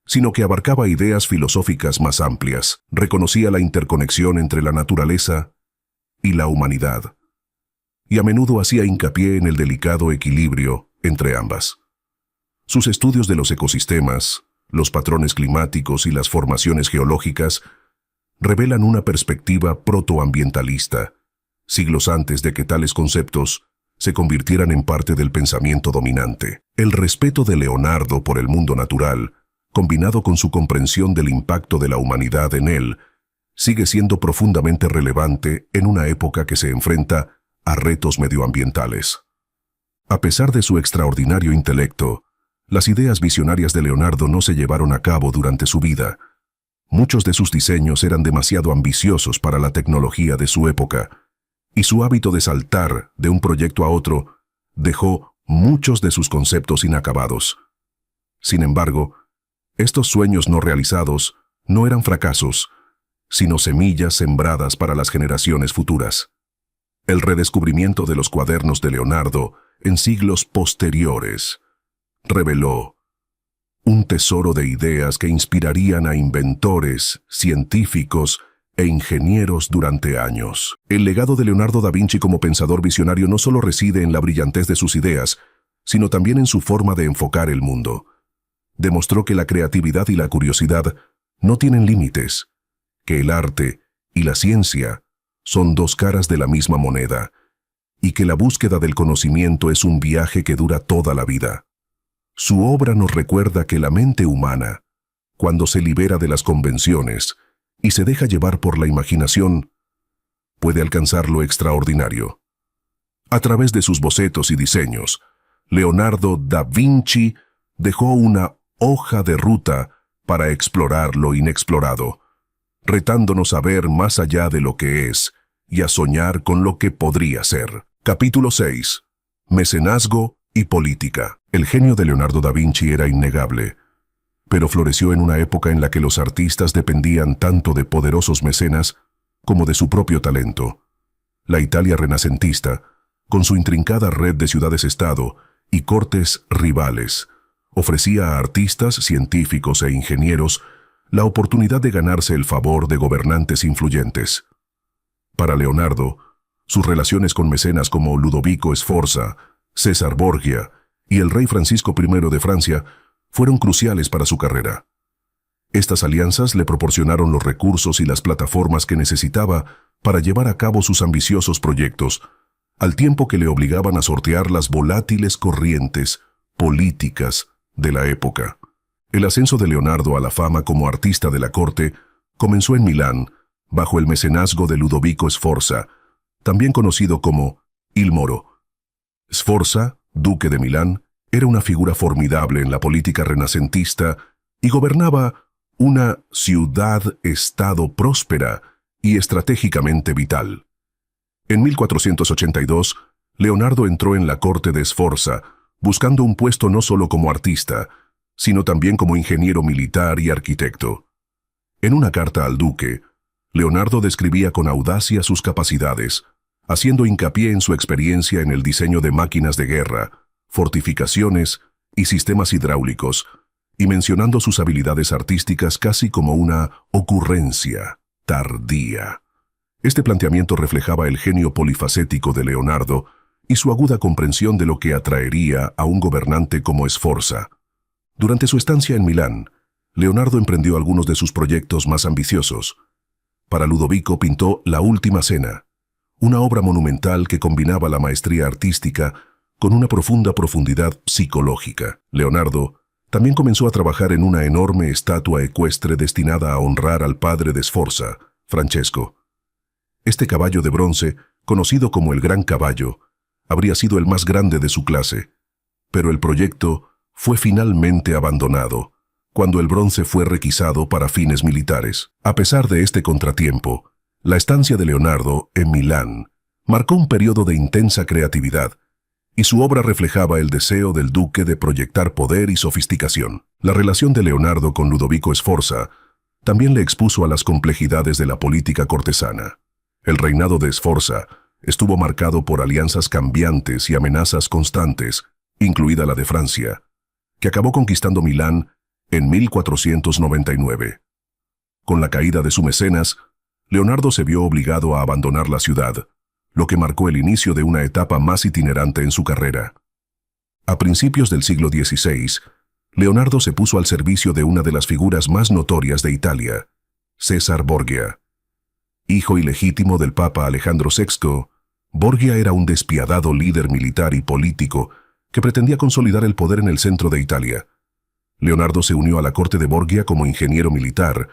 sino que abarcaba ideas filosóficas más amplias. Reconocía la interconexión entre la naturaleza y la humanidad, y a menudo hacía hincapié en el delicado equilibrio entre ambas. Sus estudios de los ecosistemas, los patrones climáticos y las formaciones geológicas revelan una perspectiva protoambientalista, siglos antes de que tales conceptos se convirtieran en parte del pensamiento dominante. El respeto de Leonardo por el mundo natural, combinado con su comprensión del impacto de la humanidad en él, sigue siendo profundamente relevante en una época que se enfrenta a retos medioambientales. A pesar de su extraordinario intelecto, las ideas visionarias de Leonardo no se llevaron a cabo durante su vida. Muchos de sus diseños eran demasiado ambiciosos para la tecnología de su época, y su hábito de saltar de un proyecto a otro dejó muchos de sus conceptos inacabados. Sin embargo, estos sueños no realizados no eran fracasos, sino semillas sembradas para las generaciones futuras. El redescubrimiento de los cuadernos de Leonardo en siglos posteriores reveló un tesoro de ideas que inspirarían a inventores, científicos e ingenieros durante años. El legado de Leonardo da Vinci como pensador visionario no solo reside en la brillantez de sus ideas, sino también en su forma de enfocar el mundo. Demostró que la creatividad y la curiosidad no tienen límites, que el arte y la ciencia son dos caras de la misma moneda, y que la búsqueda del conocimiento es un viaje que dura toda la vida. Su obra nos recuerda que la mente humana, cuando se libera de las convenciones y se deja llevar por la imaginación, puede alcanzar lo extraordinario. A través de sus bocetos y diseños, Leonardo da Vinci dejó una hoja de ruta para explorar lo inexplorado, retándonos a ver más allá de lo que es y a soñar con lo que podría ser. Capítulo 6. Mecenazgo y política. El genio de Leonardo da Vinci era innegable, pero floreció en una época en la que los artistas dependían tanto de poderosos mecenas como de su propio talento. La Italia renacentista, con su intrincada red de ciudades-estado y cortes rivales, ofrecía a artistas, científicos e ingenieros la oportunidad de ganarse el favor de gobernantes influyentes. Para Leonardo, sus relaciones con mecenas como Ludovico Sforza, César Borgia y el rey Francisco I de Francia fueron cruciales para su carrera. Estas alianzas le proporcionaron los recursos y las plataformas que necesitaba para llevar a cabo sus ambiciosos proyectos, al tiempo que le obligaban a sortear las volátiles corrientes políticas de la época. El ascenso de Leonardo a la fama como artista de la corte comenzó en Milán, bajo el mecenazgo de Ludovico Sforza, también conocido como Il Moro. Sforza, duque de Milán, era una figura formidable en la política renacentista y gobernaba una ciudad-estado próspera y estratégicamente vital. En 1482, Leonardo entró en la corte de Sforza, buscando un puesto no solo como artista, sino también como ingeniero militar y arquitecto. En una carta al duque, Leonardo describía con audacia sus capacidades, haciendo hincapié en su experiencia en el diseño de máquinas de guerra, fortificaciones y sistemas hidráulicos, y mencionando sus habilidades artísticas casi como una ocurrencia tardía. Este planteamiento reflejaba el genio polifacético de Leonardo y su aguda comprensión de lo que atraería a un gobernante como Sforza. Durante su estancia en Milán, Leonardo emprendió algunos de sus proyectos más ambiciosos. Para Ludovico pintó La Última Cena, una obra monumental que combinaba la maestría artística con una profunda profundidad psicológica. Leonardo también comenzó a trabajar en una enorme estatua ecuestre destinada a honrar al padre de Sforza, Francesco. Este caballo de bronce, conocido como el Gran Caballo, habría sido el más grande de su clase, pero el proyecto fue finalmente abandonado cuando el bronce fue requisado para fines militares. A pesar de este contratiempo, la estancia de Leonardo en Milán marcó un periodo de intensa creatividad, y su obra reflejaba el deseo del duque de proyectar poder y sofisticación. La relación de Leonardo con Ludovico Sforza también le expuso a las complejidades de la política cortesana. El reinado de Sforza estuvo marcado por alianzas cambiantes y amenazas constantes, incluida la de Francia, que acabó conquistando Milán en 1499. Con la caída de su mecenas, Leonardo se vio obligado a abandonar la ciudad, lo que marcó el inicio de una etapa más itinerante en su carrera. A principios del siglo XVI, Leonardo se puso al servicio de una de las figuras más notorias de Italia, César Borgia. Hijo ilegítimo del Papa Alejandro VI, Borgia era un despiadado líder militar y político que pretendía consolidar el poder en el centro de Italia. Leonardo se unió a la corte de Borgia como ingeniero militar,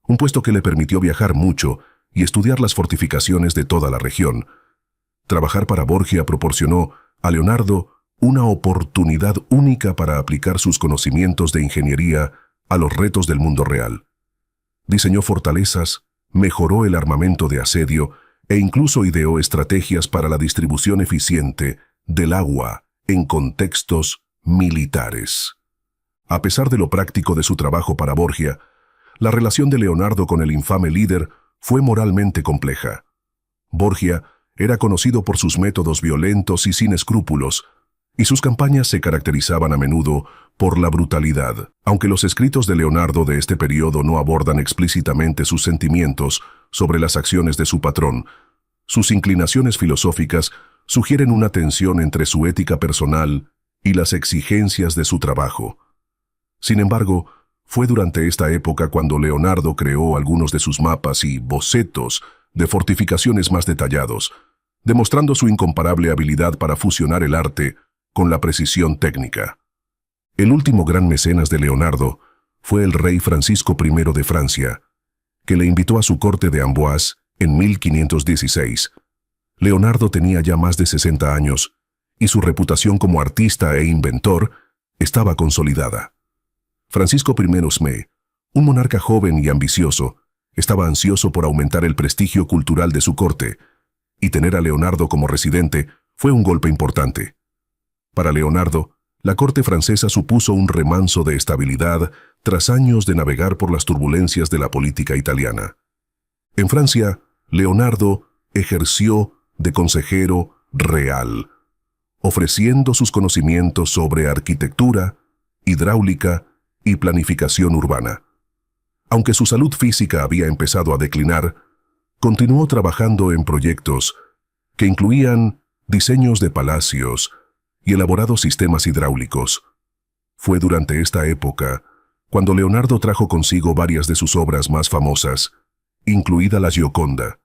un puesto que le permitió viajar mucho y estudiar las fortificaciones de toda la región. Trabajar para Borgia proporcionó a Leonardo una oportunidad única para aplicar sus conocimientos de ingeniería a los retos del mundo real. Diseñó fortalezas, mejoró el armamento de asedio e incluso ideó estrategias para la distribución eficiente del agua en contextos militares. A pesar de lo práctico de su trabajo para Borgia, la relación de Leonardo con el infame líder fue moralmente compleja. Borgia era conocido por sus métodos violentos y sin escrúpulos, y sus campañas se caracterizaban a menudo por la brutalidad. Aunque los escritos de Leonardo de este periodo no abordan explícitamente sus sentimientos sobre las acciones de su patrón, sus inclinaciones filosóficas sugieren una tensión entre su ética personal y las exigencias de su trabajo. Sin embargo, fue durante esta época cuando Leonardo creó algunos de sus mapas y bocetos de fortificaciones más detallados, demostrando su incomparable habilidad para fusionar el arte con la precisión técnica. El último gran mecenas de Leonardo fue el rey Francisco I de Francia, que le invitó a su corte de Amboise en 1516. Leonardo tenía ya más de 60 años, y su reputación como artista e inventor estaba consolidada. Francisco I Sme, un monarca joven y ambicioso, estaba ansioso por aumentar el prestigio cultural de su corte, y tener a Leonardo como residente fue un golpe importante. Para Leonardo, la corte francesa supuso un remanso de estabilidad tras años de navegar por las turbulencias de la política italiana. En Francia, Leonardo ejerció de consejero real, ofreciendo sus conocimientos sobre arquitectura, hidráulica y planificación urbana. Aunque su salud física había empezado a declinar, continuó trabajando en proyectos que incluían diseños de palacios y elaborados sistemas hidráulicos. Fue durante esta época cuando Leonardo trajo consigo varias de sus obras más famosas, incluida la Gioconda,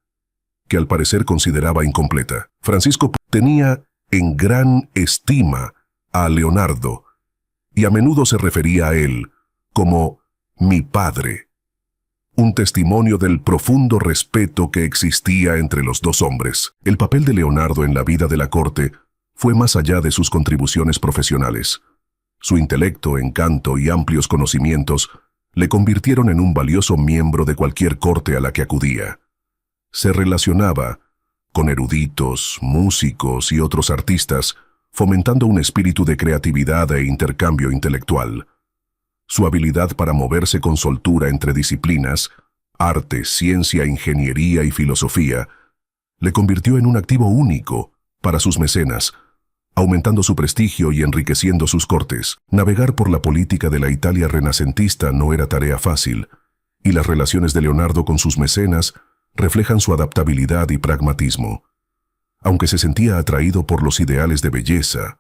que al parecer consideraba incompleta. Francisco tenía en gran estima a Leonardo, y a menudo se refería a él como «mi padre», un testimonio del profundo respeto que existía entre los dos hombres. El papel de Leonardo en la vida de la corte fue más allá de sus contribuciones profesionales. Su intelecto, encanto y amplios conocimientos le convirtieron en un valioso miembro de cualquier corte a la que acudía. Se relacionaba con eruditos, músicos y otros artistas, fomentando un espíritu de creatividad e intercambio intelectual. Su habilidad para moverse con soltura entre disciplinas, arte, ciencia, ingeniería y filosofía, le convirtió en un activo único para sus mecenas, aumentando su prestigio y enriqueciendo sus cortes. Navegar por la política de la Italia renacentista no era tarea fácil, y las relaciones de Leonardo con sus mecenas reflejan su adaptabilidad y pragmatismo. Aunque se sentía atraído por los ideales de belleza,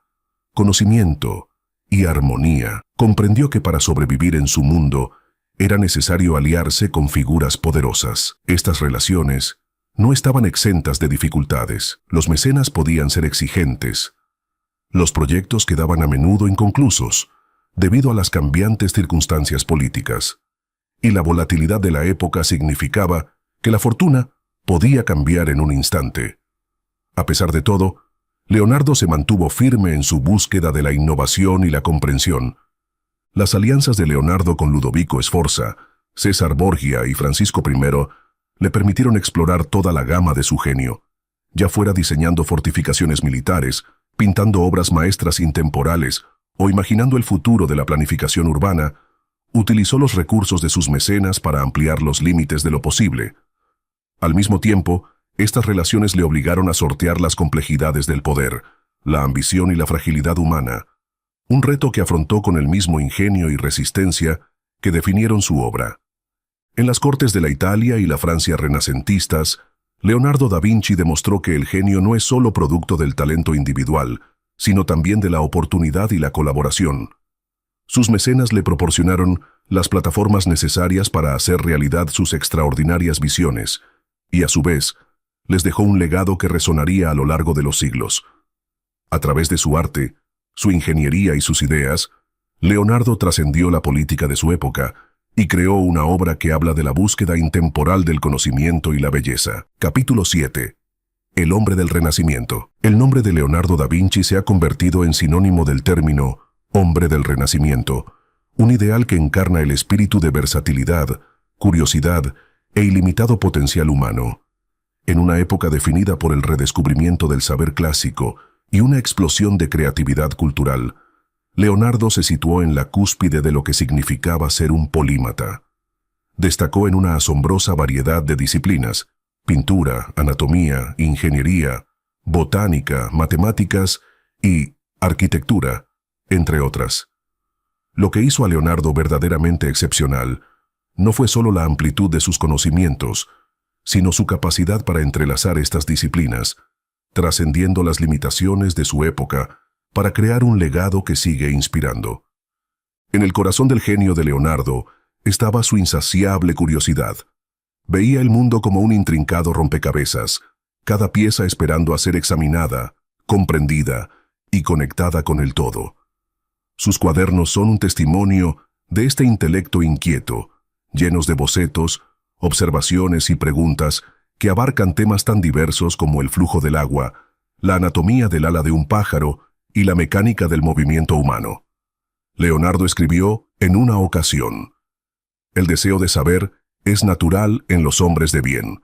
conocimiento y armonía, comprendió que para sobrevivir en su mundo era necesario aliarse con figuras poderosas. Estas relaciones no estaban exentas de dificultades. Los mecenas podían ser exigentes. Los proyectos quedaban a menudo inconclusos, debido a las cambiantes circunstancias políticas. Y la volatilidad de la época significaba que la fortuna podía cambiar en un instante. A pesar de todo, Leonardo se mantuvo firme en su búsqueda de la innovación y la comprensión. Las alianzas de Leonardo con Ludovico Sforza, César Borgia y Francisco I le permitieron explorar toda la gama de su genio, ya fuera diseñando fortificaciones militares, pintando obras maestras intemporales o imaginando el futuro de la planificación urbana. Utilizó los recursos de sus mecenas para ampliar los límites de lo posible. Al mismo tiempo, estas relaciones le obligaron a sortear las complejidades del poder, la ambición y la fragilidad humana, un reto que afrontó con el mismo ingenio y resistencia que definieron su obra. En las cortes de la Italia y la Francia renacentistas, Leonardo da Vinci demostró que el genio no es solo producto del talento individual, sino también de la oportunidad y la colaboración. Sus mecenas le proporcionaron las plataformas necesarias para hacer realidad sus extraordinarias visiones, y a su vez, les dejó un legado que resonaría a lo largo de los siglos. A través de su arte, su ingeniería y sus ideas, Leonardo trascendió la política de su época y creó una obra que habla de la búsqueda intemporal del conocimiento y la belleza. Capítulo 7. El hombre del Renacimiento. El nombre de Leonardo da Vinci se ha convertido en sinónimo del término hombre del Renacimiento, un ideal que encarna el espíritu de versatilidad, curiosidad e ilimitado potencial humano. En una época definida por el redescubrimiento del saber clásico y una explosión de creatividad cultural, Leonardo se situó en la cúspide de lo que significaba ser un polímata. Destacó en una asombrosa variedad de disciplinas: pintura, anatomía, ingeniería, botánica, matemáticas y arquitectura, entre otras. Lo que hizo a Leonardo verdaderamente excepcional no fue solo la amplitud de sus conocimientos, sino su capacidad para entrelazar estas disciplinas, trascendiendo las limitaciones de su época, para crear un legado que sigue inspirando. En el corazón del genio de Leonardo estaba su insaciable curiosidad. Veía el mundo como un intrincado rompecabezas, cada pieza esperando a ser examinada, comprendida y conectada con el todo. Sus cuadernos son un testimonio de este intelecto inquieto, llenos de bocetos, observaciones y preguntas que abarcan temas tan diversos como el flujo del agua, la anatomía del ala de un pájaro y la mecánica del movimiento humano. Leonardo escribió en una ocasión: «El deseo de saber es natural en los hombres de bien».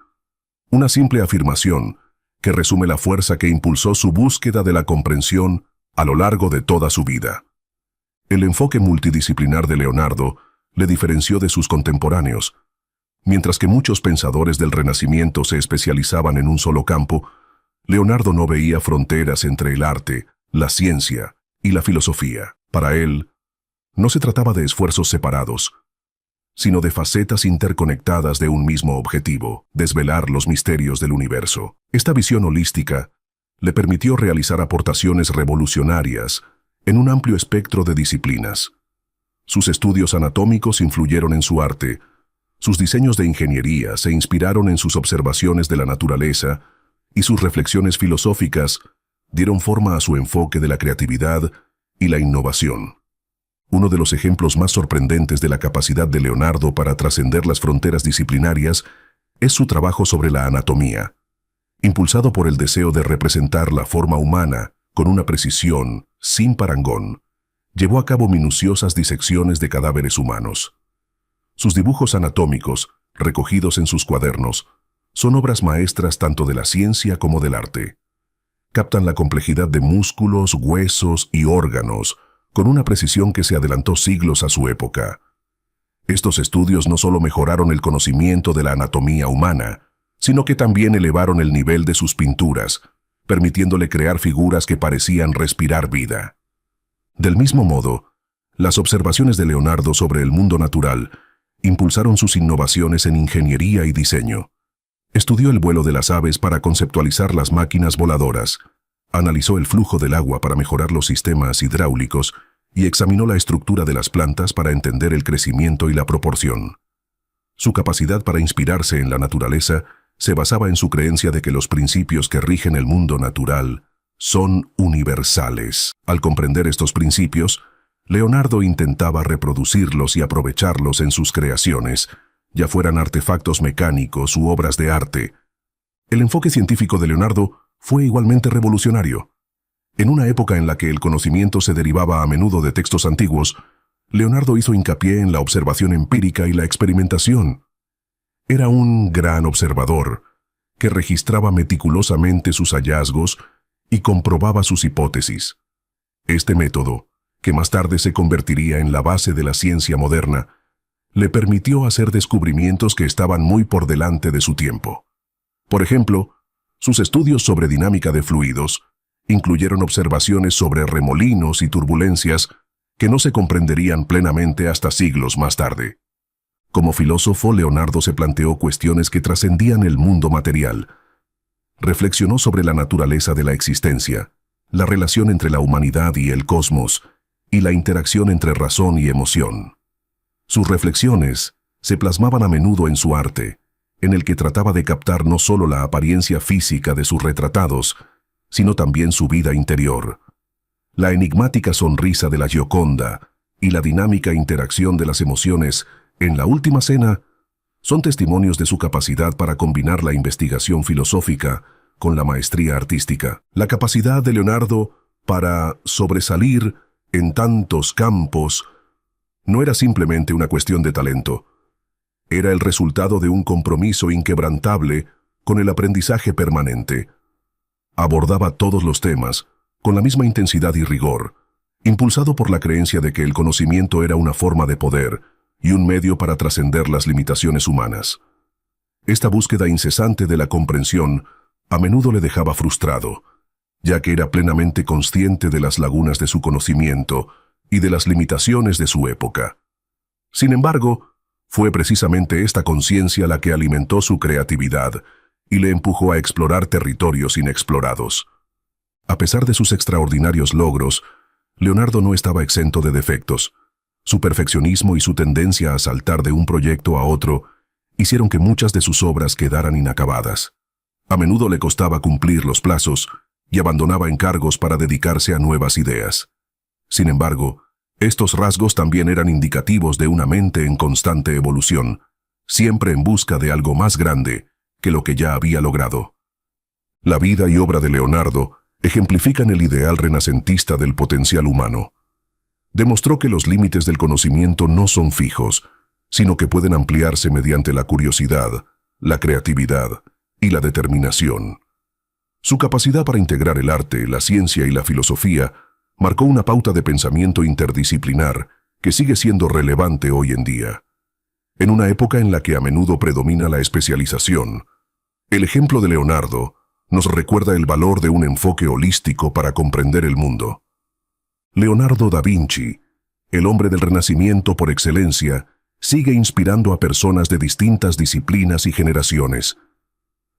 Una simple afirmación que resume la fuerza que impulsó su búsqueda de la comprensión a lo largo de toda su vida. El enfoque multidisciplinar de Leonardo le diferenció de sus contemporáneos. Mientras que muchos pensadores del Renacimiento se especializaban en un solo campo, Leonardo no veía fronteras entre el arte, la ciencia y la filosofía. Para él, no se trataba de esfuerzos separados, sino de facetas interconectadas de un mismo objetivo: desvelar los misterios del universo. Esta visión holística le permitió realizar aportaciones revolucionarias en un amplio espectro de disciplinas. Sus estudios anatómicos influyeron en su arte. Sus diseños de ingeniería se inspiraron en sus observaciones de la naturaleza, y sus reflexiones filosóficas dieron forma a su enfoque de la creatividad y la innovación. Uno de los ejemplos más sorprendentes de la capacidad de Leonardo para trascender las fronteras disciplinarias es su trabajo sobre la anatomía. Impulsado por el deseo de representar la forma humana con una precisión sin parangón, llevó a cabo minuciosas disecciones de cadáveres humanos. Sus dibujos anatómicos, recogidos en sus cuadernos, son obras maestras tanto de la ciencia como del arte. captan la complejidad de músculos, huesos y órganos con una precisión que se adelantó siglos a su época. Estos estudios no solo mejoraron el conocimiento de la anatomía humana, sino que también elevaron el nivel de sus pinturas, permitiéndole crear figuras que parecían respirar vida. Del mismo modo, las observaciones de Leonardo sobre el mundo natural impulsaron sus innovaciones en ingeniería y diseño. Estudió el vuelo de las aves para conceptualizar las máquinas voladoras, analizó el flujo del agua para mejorar los sistemas hidráulicos y examinó la estructura de las plantas para entender el crecimiento y la proporción. Su capacidad para inspirarse en la naturaleza se basaba en su creencia de que los principios que rigen el mundo natural son universales. Al comprender estos principios, Leonardo intentaba reproducirlos y aprovecharlos en sus creaciones, ya fueran artefactos mecánicos u obras de arte. El enfoque científico de Leonardo fue igualmente revolucionario. En una época en la que el conocimiento se derivaba a menudo de textos antiguos, Leonardo hizo hincapié en la observación empírica y la experimentación. Era un gran observador, que registraba meticulosamente sus hallazgos y comprobaba sus hipótesis. Este método, que más tarde se convertiría en la base de la ciencia moderna, le permitió hacer descubrimientos que estaban muy por delante de su tiempo. Por ejemplo, sus estudios sobre dinámica de fluidos incluyeron observaciones sobre remolinos y turbulencias que no se comprenderían plenamente hasta siglos más tarde. Como filósofo, Leonardo se planteó cuestiones que trascendían el mundo material. Reflexionó sobre la naturaleza de la existencia, la relación entre la humanidad y el cosmos, y la interacción entre razón y emoción. Sus reflexiones se plasmaban a menudo en su arte, en el que trataba de captar no solo la apariencia física de sus retratados, sino también su vida interior. La enigmática sonrisa de la Gioconda y la dinámica interacción de las emociones en La Última Cena son testimonios de su capacidad para combinar la investigación filosófica con la maestría artística. La capacidad de Leonardo para sobresalir en tantos campos no era simplemente una cuestión de talento. Era el resultado de un compromiso inquebrantable con el aprendizaje permanente. Abordaba todos los temas con la misma intensidad y rigor, impulsado por la creencia de que el conocimiento era una forma de poder y un medio para trascender las limitaciones humanas. Esta búsqueda incesante de la comprensión a menudo le dejaba frustrado, ya que era plenamente consciente de las lagunas de su conocimiento y de las limitaciones de su época. Sin embargo, fue precisamente esta conciencia la que alimentó su creatividad y le empujó a explorar territorios inexplorados. A pesar de sus extraordinarios logros, Leonardo no estaba exento de defectos. Su perfeccionismo y su tendencia a saltar de un proyecto a otro hicieron que muchas de sus obras quedaran inacabadas. A menudo le costaba cumplir los plazos y abandonaba encargos para dedicarse a nuevas ideas. Sin embargo, estos rasgos también eran indicativos de una mente en constante evolución, siempre en busca de algo más grande que lo que ya había logrado. La vida y obra de Leonardo ejemplifican el ideal renacentista del potencial humano. Demostró que los límites del conocimiento no son fijos, sino que pueden ampliarse mediante la curiosidad, la creatividad y la determinación. Su capacidad para integrar el arte, la ciencia y la filosofía marcó una pauta de pensamiento interdisciplinar que sigue siendo relevante hoy en día. En una época en la que a menudo predomina la especialización, el ejemplo de Leonardo nos recuerda el valor de un enfoque holístico para comprender el mundo. Leonardo da Vinci, el hombre del Renacimiento por excelencia, sigue inspirando a personas de distintas disciplinas y generaciones.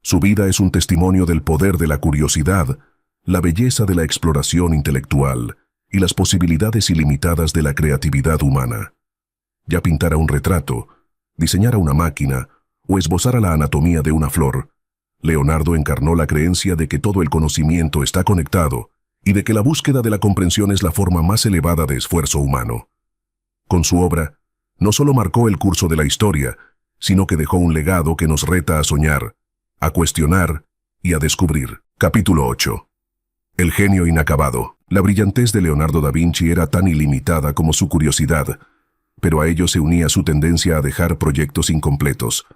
Su vida es un testimonio del poder de la curiosidad, la belleza de la exploración intelectual y las posibilidades ilimitadas de la creatividad humana. Ya pintara un retrato, diseñara una máquina o esbozara la anatomía de una flor, Leonardo encarnó la creencia de que todo el conocimiento está conectado y de que la búsqueda de la comprensión es la forma más elevada de esfuerzo humano. Con su obra, no solo marcó el curso de la historia, sino que dejó un legado que nos reta a soñar, a cuestionar y a descubrir. Capítulo 8. El genio inacabado. La brillantez de Leonardo da Vinci era tan ilimitada como su curiosidad, pero a ello se unía su tendencia a dejar proyectos incompletos.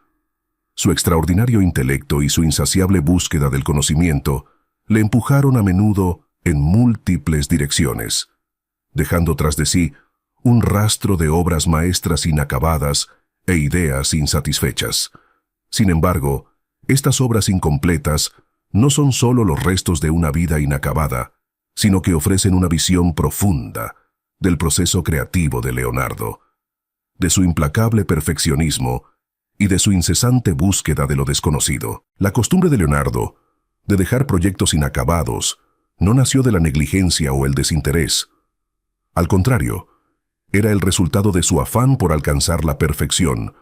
Su extraordinario intelecto y su insaciable búsqueda del conocimiento le empujaron a menudo en múltiples direcciones, dejando tras de sí un rastro de obras maestras inacabadas e ideas insatisfechas. Sin embargo, estas obras incompletas no son solo los restos de una vida inacabada, sino que ofrecen una visión profunda del proceso creativo de Leonardo, de su implacable perfeccionismo y de su incesante búsqueda de lo desconocido. La costumbre de Leonardo de dejar proyectos inacabados no nació de la negligencia o el desinterés. Al contrario, era el resultado de su afán por alcanzar la perfección,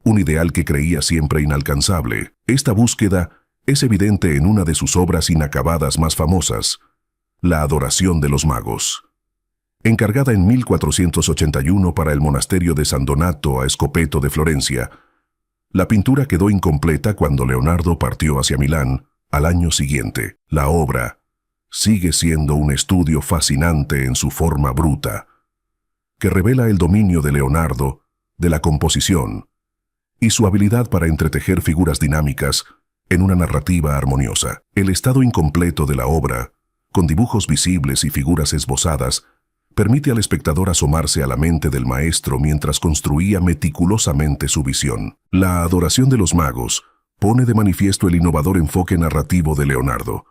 un ideal que creía siempre inalcanzable. Esta búsqueda es evidente en una de sus obras inacabadas más famosas, La Adoración de los Magos. Encargada en 1481 para el monasterio de San Donato a Escopeto de Florencia, la pintura quedó incompleta cuando Leonardo partió hacia Milán al año siguiente. La obra sigue siendo un estudio fascinante en su forma bruta, que revela el dominio de Leonardo de la composición y su habilidad para entretejer figuras dinámicas en una narrativa armoniosa. El estado incompleto de la obra, con dibujos visibles y figuras esbozadas, permite al espectador asomarse a la mente del maestro mientras construía meticulosamente su visión. La Adoración de los Magos pone de manifiesto el innovador enfoque narrativo de Leonardo.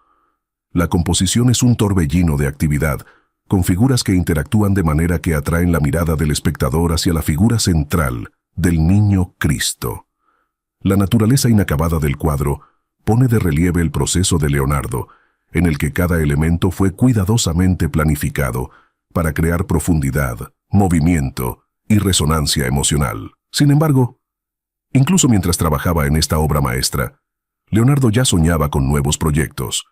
La composición es un torbellino de actividad, con figuras que interactúan de manera que atraen la mirada del espectador hacia la figura central del Niño Cristo. La naturaleza inacabada del cuadro pone de relieve el proceso de Leonardo, en el que cada elemento fue cuidadosamente planificado para crear profundidad, movimiento y resonancia emocional. Sin embargo, incluso mientras trabajaba en esta obra maestra, Leonardo ya soñaba con nuevos proyectos.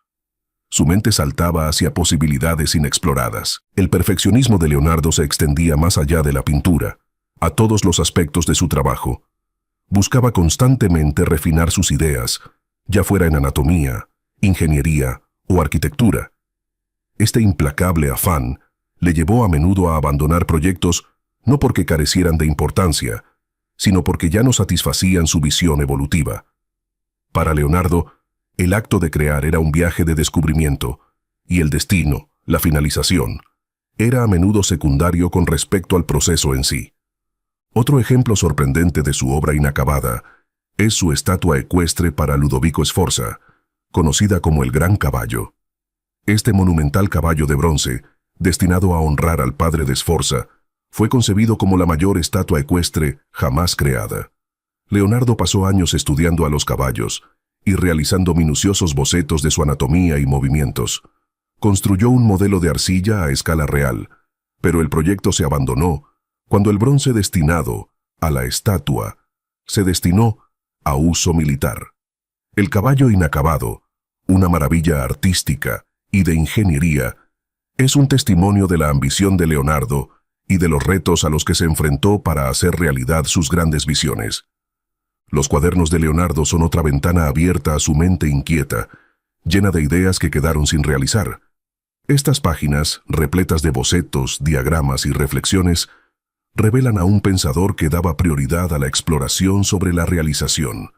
Su mente saltaba hacia posibilidades inexploradas. El perfeccionismo de Leonardo se extendía más allá de la pintura, a todos los aspectos de su trabajo. Buscaba constantemente refinar sus ideas, ya fuera en anatomía, ingeniería o arquitectura. Este implacable afán le llevó a menudo a abandonar proyectos no porque carecieran de importancia, sino porque ya no satisfacían su visión evolutiva. Para Leonardo, el acto de crear era un viaje de descubrimiento, y el destino, la finalización, era a menudo secundario con respecto al proceso en sí. Otro ejemplo sorprendente de su obra inacabada es su estatua ecuestre para Ludovico Sforza, conocida como el Gran Caballo. Este monumental caballo de bronce, destinado a honrar al padre de Sforza, fue concebido como la mayor estatua ecuestre jamás creada. Leonardo pasó años estudiando a los caballos y realizando minuciosos bocetos de su anatomía y movimientos. Construyó un modelo de arcilla a escala real, pero el proyecto se abandonó cuando el bronce destinado a la estatua se destinó a uso militar. El caballo inacabado, una maravilla artística y de ingeniería, es un testimonio de la ambición de Leonardo y de los retos a los que se enfrentó para hacer realidad sus grandes visiones. Los cuadernos de Leonardo son otra ventana abierta a su mente inquieta, llena de ideas que quedaron sin realizar. Estas páginas, repletas de bocetos, diagramas y reflexiones, revelan a un pensador que daba prioridad a la exploración sobre la realización.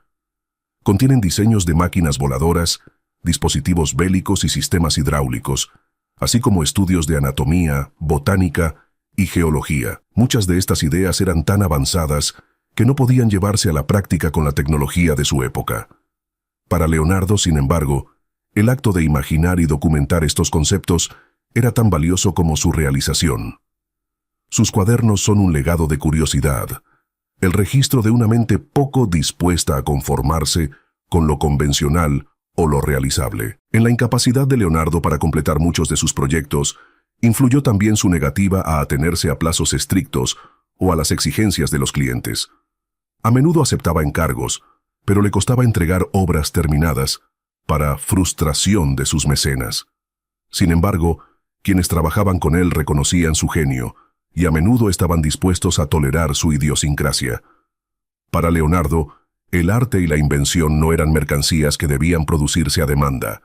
Contienen diseños de máquinas voladoras, dispositivos bélicos y sistemas hidráulicos, así como estudios de anatomía, botánica y geología. Muchas de estas ideas eran tan avanzadas que no podían llevarse a la práctica con la tecnología de su época. Para Leonardo, sin embargo, el acto de imaginar y documentar estos conceptos era tan valioso como su realización. Sus cuadernos son un legado de curiosidad, el registro de una mente poco dispuesta a conformarse con lo convencional o lo realizable. En la incapacidad de Leonardo para completar muchos de sus proyectos, influyó también su negativa a atenerse a plazos estrictos o a las exigencias de los clientes. A menudo aceptaba encargos, pero le costaba entregar obras terminadas para frustración de sus mecenas. Sin embargo, quienes trabajaban con él reconocían su genio y a menudo estaban dispuestos a tolerar su idiosincrasia. Para Leonardo, el arte y la invención no eran mercancías que debían producirse a demanda,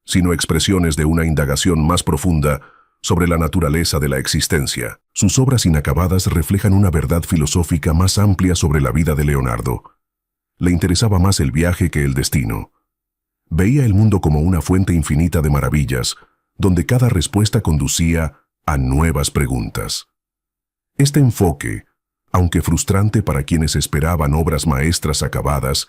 sino expresiones de una indagación más profunda sobre la naturaleza de la existencia. Sus obras inacabadas reflejan una verdad filosófica más amplia sobre la vida de Leonardo. Le interesaba más el viaje que el destino. Veía el mundo como una fuente infinita de maravillas, donde cada respuesta conducía a nuevas preguntas. Este enfoque, aunque frustrante para quienes esperaban obras maestras acabadas,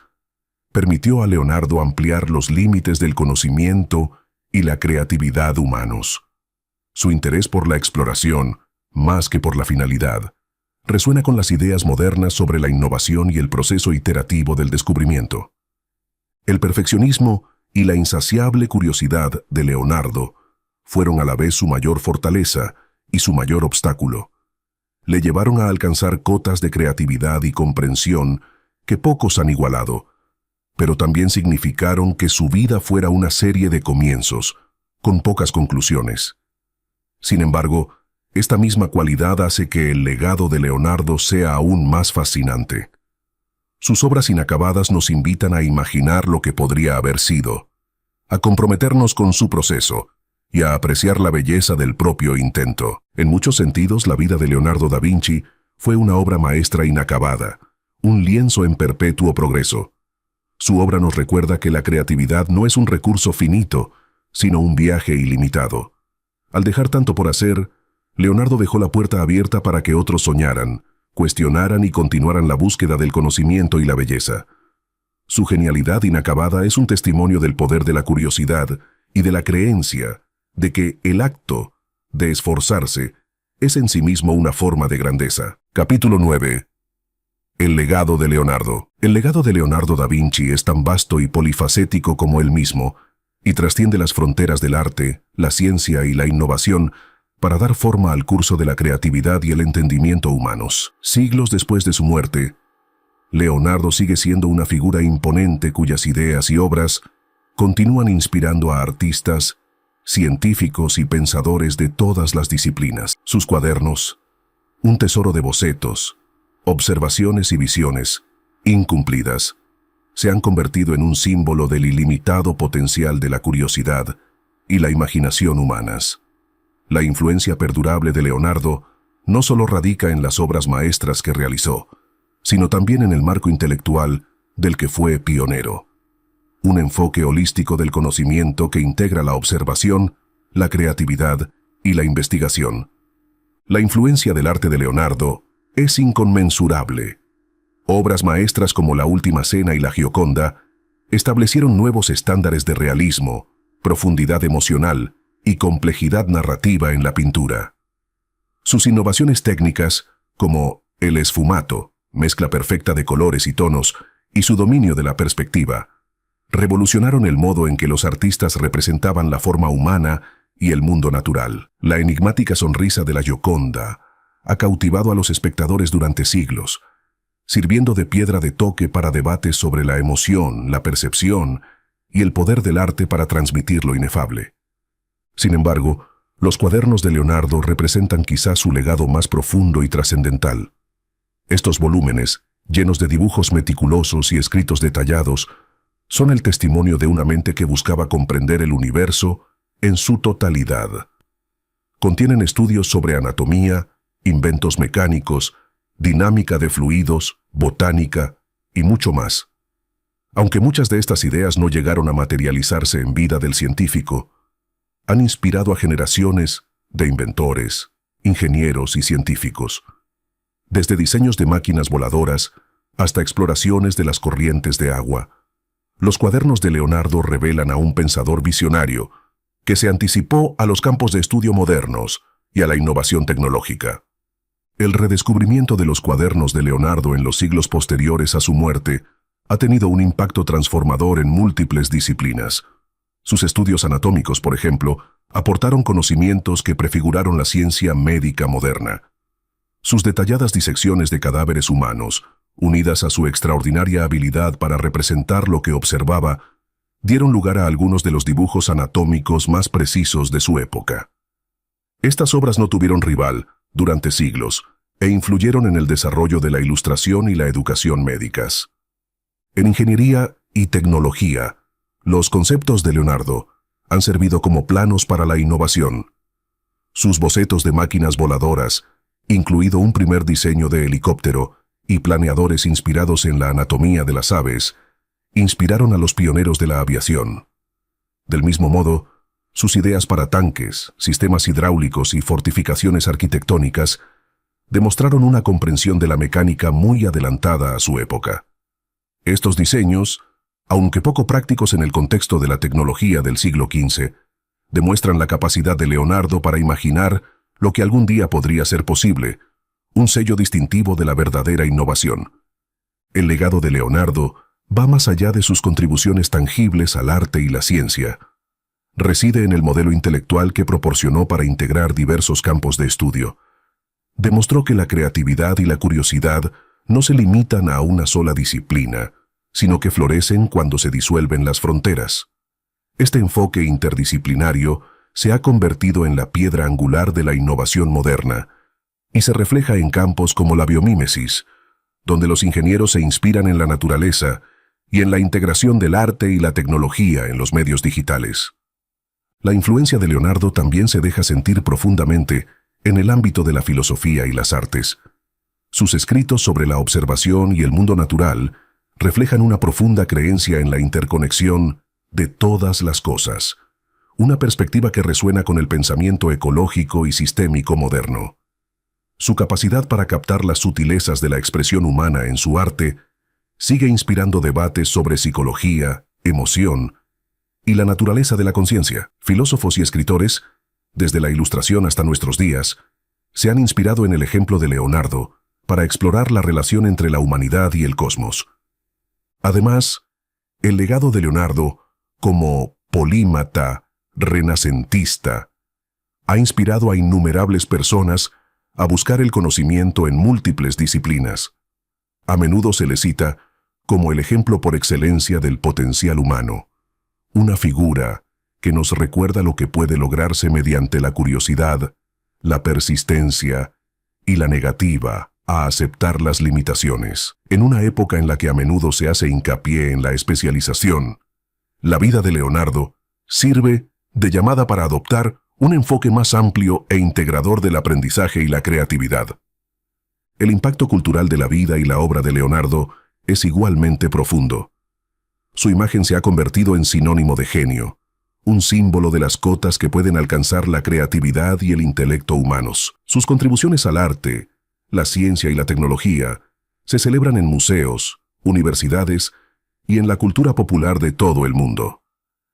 permitió a Leonardo ampliar los límites del conocimiento y la creatividad humanos. Su interés por la exploración, más que por la finalidad, resuena con las ideas modernas sobre la innovación y el proceso iterativo del descubrimiento. El perfeccionismo y la insaciable curiosidad de Leonardo fueron a la vez su mayor fortaleza y su mayor obstáculo. Le llevaron a alcanzar cotas de creatividad y comprensión que pocos han igualado, pero también significaron que su vida fuera una serie de comienzos, con pocas conclusiones. Sin embargo, esta misma cualidad hace que el legado de Leonardo sea aún más fascinante. Sus obras inacabadas nos invitan a imaginar lo que podría haber sido, a comprometernos con su proceso y a apreciar la belleza del propio intento. En muchos sentidos, la vida de Leonardo da Vinci fue una obra maestra inacabada, un lienzo en perpetuo progreso. Su obra nos recuerda que la creatividad no es un recurso finito, sino un viaje ilimitado. Al dejar tanto por hacer, Leonardo dejó la puerta abierta para que otros soñaran, cuestionaran y continuaran la búsqueda del conocimiento y la belleza. Su genialidad inacabada es un testimonio del poder de la curiosidad y de la creencia de que el acto de esforzarse es en sí mismo una forma de grandeza. Capítulo 9. El legado de Leonardo. El legado de Leonardo da Vinci es tan vasto y polifacético como él mismo, y trasciende las fronteras del arte, la ciencia y la innovación para dar forma al curso de la creatividad y el entendimiento humanos. Siglos después de su muerte, Leonardo sigue siendo una figura imponente cuyas ideas y obras continúan inspirando a artistas, científicos y pensadores de todas las disciplinas. Sus cuadernos, un tesoro de bocetos, observaciones y visiones incumplidas, se han convertido en un símbolo del ilimitado potencial de la curiosidad y la imaginación humanas. La influencia perdurable de Leonardo no solo radica en las obras maestras que realizó, sino también en el marco intelectual del que fue pionero. Un enfoque holístico del conocimiento que integra la observación, la creatividad y la investigación. La influencia del arte de Leonardo es inconmensurable. Obras maestras como La Última Cena y La Gioconda establecieron nuevos estándares de realismo, profundidad emocional y complejidad narrativa en la pintura. Sus innovaciones técnicas, como el esfumato, mezcla perfecta de colores y tonos, y su dominio de la perspectiva, revolucionaron el modo en que los artistas representaban la forma humana y el mundo natural. La enigmática sonrisa de la Gioconda ha cautivado a los espectadores durante siglos, sirviendo de piedra de toque para debates sobre la emoción, la percepción y el poder del arte para transmitir lo inefable. Sin embargo, los cuadernos de Leonardo representan quizás su legado más profundo y trascendental. Estos volúmenes, llenos de dibujos meticulosos y escritos detallados, son el testimonio de una mente que buscaba comprender el universo en su totalidad. Contienen estudios sobre anatomía, inventos mecánicos, dinámica de fluidos, botánica y mucho más. Aunque muchas de estas ideas no llegaron a materializarse en vida del científico, han inspirado a generaciones de inventores, ingenieros y científicos, desde diseños de máquinas voladoras hasta exploraciones de las corrientes de agua. Los cuadernos de Leonardo revelan a un pensador visionario que se anticipó a los campos de estudio modernos y a la innovación tecnológica. El redescubrimiento de los cuadernos de Leonardo en los siglos posteriores a su muerte ha tenido un impacto transformador en múltiples disciplinas. Sus estudios anatómicos, por ejemplo, aportaron conocimientos que prefiguraron la ciencia médica moderna. Sus detalladas disecciones de cadáveres humanos, unidas a su extraordinaria habilidad para representar lo que observaba, dieron lugar a algunos de los dibujos anatómicos más precisos de su época. Estas obras no tuvieron rival durante siglos e influyeron en el desarrollo de la ilustración y la educación médicas. En ingeniería y tecnología, los conceptos de Leonardo han servido como planos para la innovación. Sus bocetos de máquinas voladoras, incluido un primer diseño de helicóptero y planeadores inspirados en la anatomía de las aves, inspiraron a los pioneros de la aviación. Del mismo modo, sus ideas para tanques, sistemas hidráulicos y fortificaciones arquitectónicas demostraron una comprensión de la mecánica muy adelantada a su época. Estos diseños, aunque poco prácticos en el contexto de la tecnología del siglo XV, demuestran la capacidad de Leonardo para imaginar lo que algún día podría ser posible, un sello distintivo de la verdadera innovación. El legado de Leonardo va más allá de sus contribuciones tangibles al arte y la ciencia. Reside en el modelo intelectual que proporcionó para integrar diversos campos de estudio. Demostró que la creatividad y la curiosidad no se limitan a una sola disciplina, sino que florecen cuando se disuelven las fronteras. Este enfoque interdisciplinario se ha convertido en la piedra angular de la innovación moderna y se refleja en campos como la biomímesis, donde los ingenieros se inspiran en la naturaleza y en la integración del arte y la tecnología en los medios digitales. La influencia de Leonardo también se deja sentir profundamente en el ámbito de la filosofía y las artes. Sus escritos sobre la observación y el mundo natural reflejan una profunda creencia en la interconexión de todas las cosas, una perspectiva que resuena con el pensamiento ecológico y sistémico moderno. Su capacidad para captar las sutilezas de la expresión humana en su arte sigue inspirando debates sobre psicología, emoción y la naturaleza de la conciencia. Filósofos y escritores, desde la Ilustración hasta nuestros días, se han inspirado en el ejemplo de Leonardo para explorar la relación entre la humanidad y el cosmos. Además, el legado de Leonardo, como polímata, renacentista, ha inspirado a innumerables personas a buscar el conocimiento en múltiples disciplinas. A menudo se le cita como el ejemplo por excelencia del potencial humano, una figura que nos recuerda lo que puede lograrse mediante la curiosidad, la persistencia y la negativa a aceptar las limitaciones. En una época en la que a menudo se hace hincapié en la especialización, la vida de Leonardo sirve de llamada para adoptar un enfoque más amplio e integrador del aprendizaje y la creatividad. El impacto cultural de la vida y la obra de Leonardo es igualmente profundo. Su imagen se ha convertido en sinónimo de genio, un símbolo de las cotas que pueden alcanzar la creatividad y el intelecto humanos. Sus contribuciones al arte, la ciencia y la tecnología se celebran en museos, universidades y en la cultura popular de todo el mundo.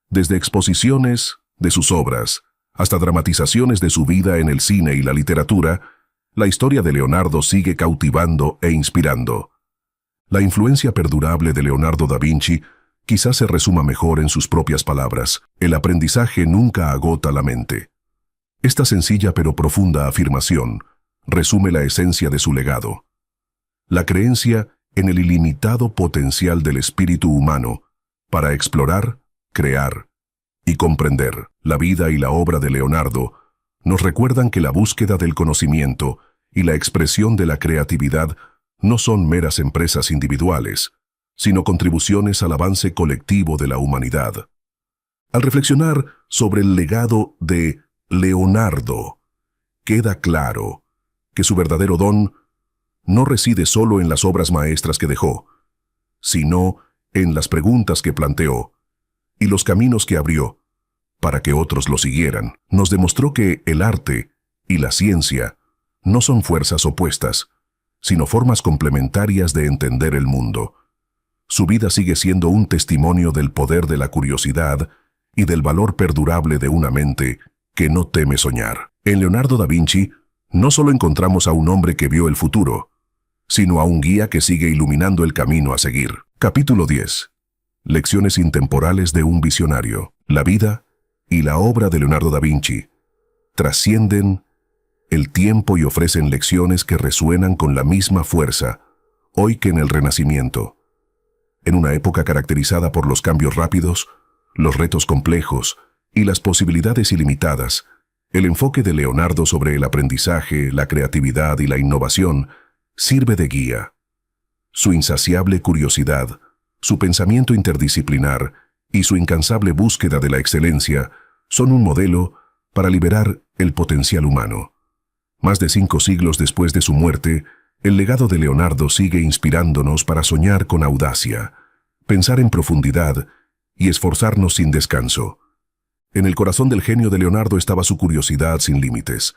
Desde exposiciones de sus obras hasta dramatizaciones de su vida en el cine y la literatura, la historia de Leonardo sigue cautivando e inspirando. La influencia perdurable de Leonardo da Vinci quizás se resuma mejor en sus propias palabras: el aprendizaje nunca agota la mente. Esta sencilla pero profunda afirmación resume la esencia de su legado. La creencia en el ilimitado potencial del espíritu humano para explorar, crear y comprender. La vida y la obra de Leonardo nos recuerdan que la búsqueda del conocimiento y la expresión de la creatividad no son meras empresas individuales, sino contribuciones al avance colectivo de la humanidad. Al reflexionar sobre el legado de Leonardo, queda claro que su verdadero don no reside solo en las obras maestras que dejó, sino en las preguntas que planteó y los caminos que abrió para que otros lo siguieran. Nos demostró que el arte y la ciencia no son fuerzas opuestas, sino formas complementarias de entender el mundo. Su vida sigue siendo un testimonio del poder de la curiosidad y del valor perdurable de una mente que no teme soñar. En Leonardo da Vinci no solo encontramos a un hombre que vio el futuro, sino a un guía que sigue iluminando el camino a seguir. Capítulo 10. Lecciones intemporales de un visionario. La vida y la obra de Leonardo da Vinci trascienden el tiempo y ofrecen lecciones que resuenan con la misma fuerza hoy que en el Renacimiento. En una época caracterizada por los cambios rápidos, los retos complejos y las posibilidades ilimitadas, el enfoque de Leonardo sobre el aprendizaje, la creatividad y la innovación sirve de guía. Su insaciable curiosidad, su pensamiento interdisciplinar y su incansable búsqueda de la excelencia son un modelo para liberar el potencial humano. Más de 5 siglos después de su muerte, el legado de Leonardo sigue inspirándonos para soñar con audacia, pensar en profundidad y esforzarnos sin descanso. En el corazón del genio de Leonardo estaba su curiosidad sin límites.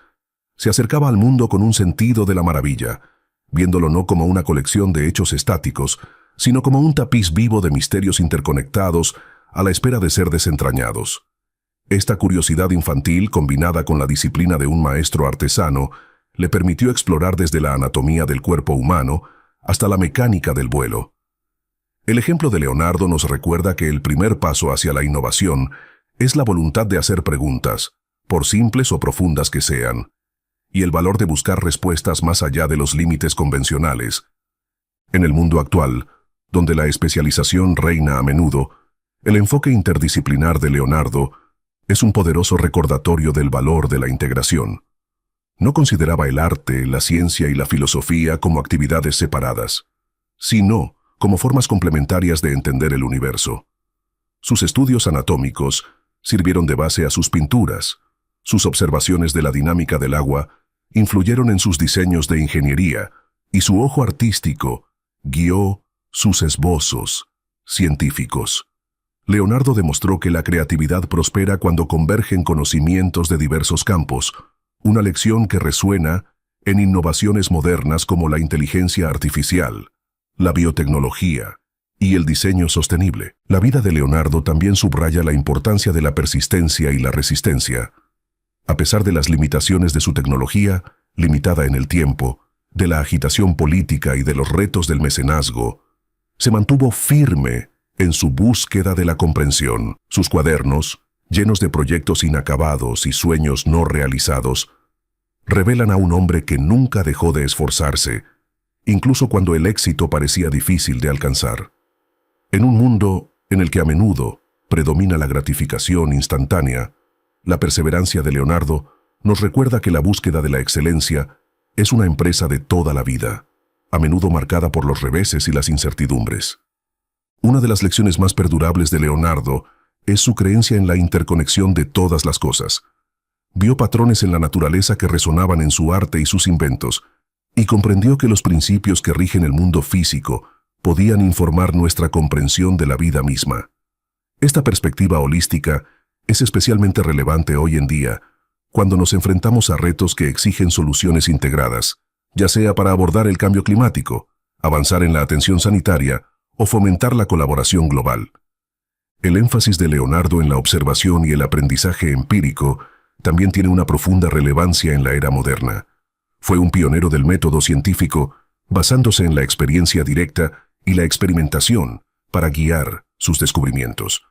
Se acercaba al mundo con un sentido de la maravilla, viéndolo no como una colección de hechos estáticos, sino como un tapiz vivo de misterios interconectados a la espera de ser desentrañados. Esta curiosidad infantil, combinada con la disciplina de un maestro artesano, le permitió explorar desde la anatomía del cuerpo humano hasta la mecánica del vuelo. El ejemplo de Leonardo nos recuerda que el primer paso hacia la innovación es la voluntad de hacer preguntas, por simples o profundas que sean, y el valor de buscar respuestas más allá de los límites convencionales. En el mundo actual, donde la especialización reina a menudo, el enfoque interdisciplinar de Leonardo es un poderoso recordatorio del valor de la integración. No consideraba el arte, la ciencia y la filosofía como actividades separadas, sino como formas complementarias de entender el universo. Sus estudios anatómicos sirvieron de base a sus pinturas. Sus observaciones de la dinámica del agua influyeron en sus diseños de ingeniería, y su ojo artístico guió sus esbozos científicos. Leonardo demostró que la creatividad prospera cuando convergen conocimientos de diversos campos, una lección que resuena en innovaciones modernas como la inteligencia artificial, la biotecnología y el diseño sostenible. La vida de Leonardo también subraya la importancia de la persistencia y la resistencia. A pesar de las limitaciones de su tecnología, limitada en el tiempo, de la agitación política y de los retos del mecenazgo, se mantuvo firme en su búsqueda de la comprensión. Sus cuadernos, llenos de proyectos inacabados y sueños no realizados, revelan a un hombre que nunca dejó de esforzarse, incluso cuando el éxito parecía difícil de alcanzar. En un mundo en el que a menudo predomina la gratificación instantánea, la perseverancia de Leonardo nos recuerda que la búsqueda de la excelencia es una empresa de toda la vida, a menudo marcada por los reveses y las incertidumbres. Una de las lecciones más perdurables de Leonardo es su creencia en la interconexión de todas las cosas. Vio patrones en la naturaleza que resonaban en su arte y sus inventos, y comprendió que los principios que rigen el mundo físico podían informar nuestra comprensión de la vida misma. Esta perspectiva holística es especialmente relevante hoy en día, cuando nos enfrentamos a retos que exigen soluciones integradas, ya sea para abordar el cambio climático, avanzar en la atención sanitaria o fomentar la colaboración global. El énfasis de Leonardo en la observación y el aprendizaje empírico también tiene una profunda relevancia en la era moderna. Fue un pionero del método científico, basándose en la experiencia directa y la experimentación para guiar sus descubrimientos.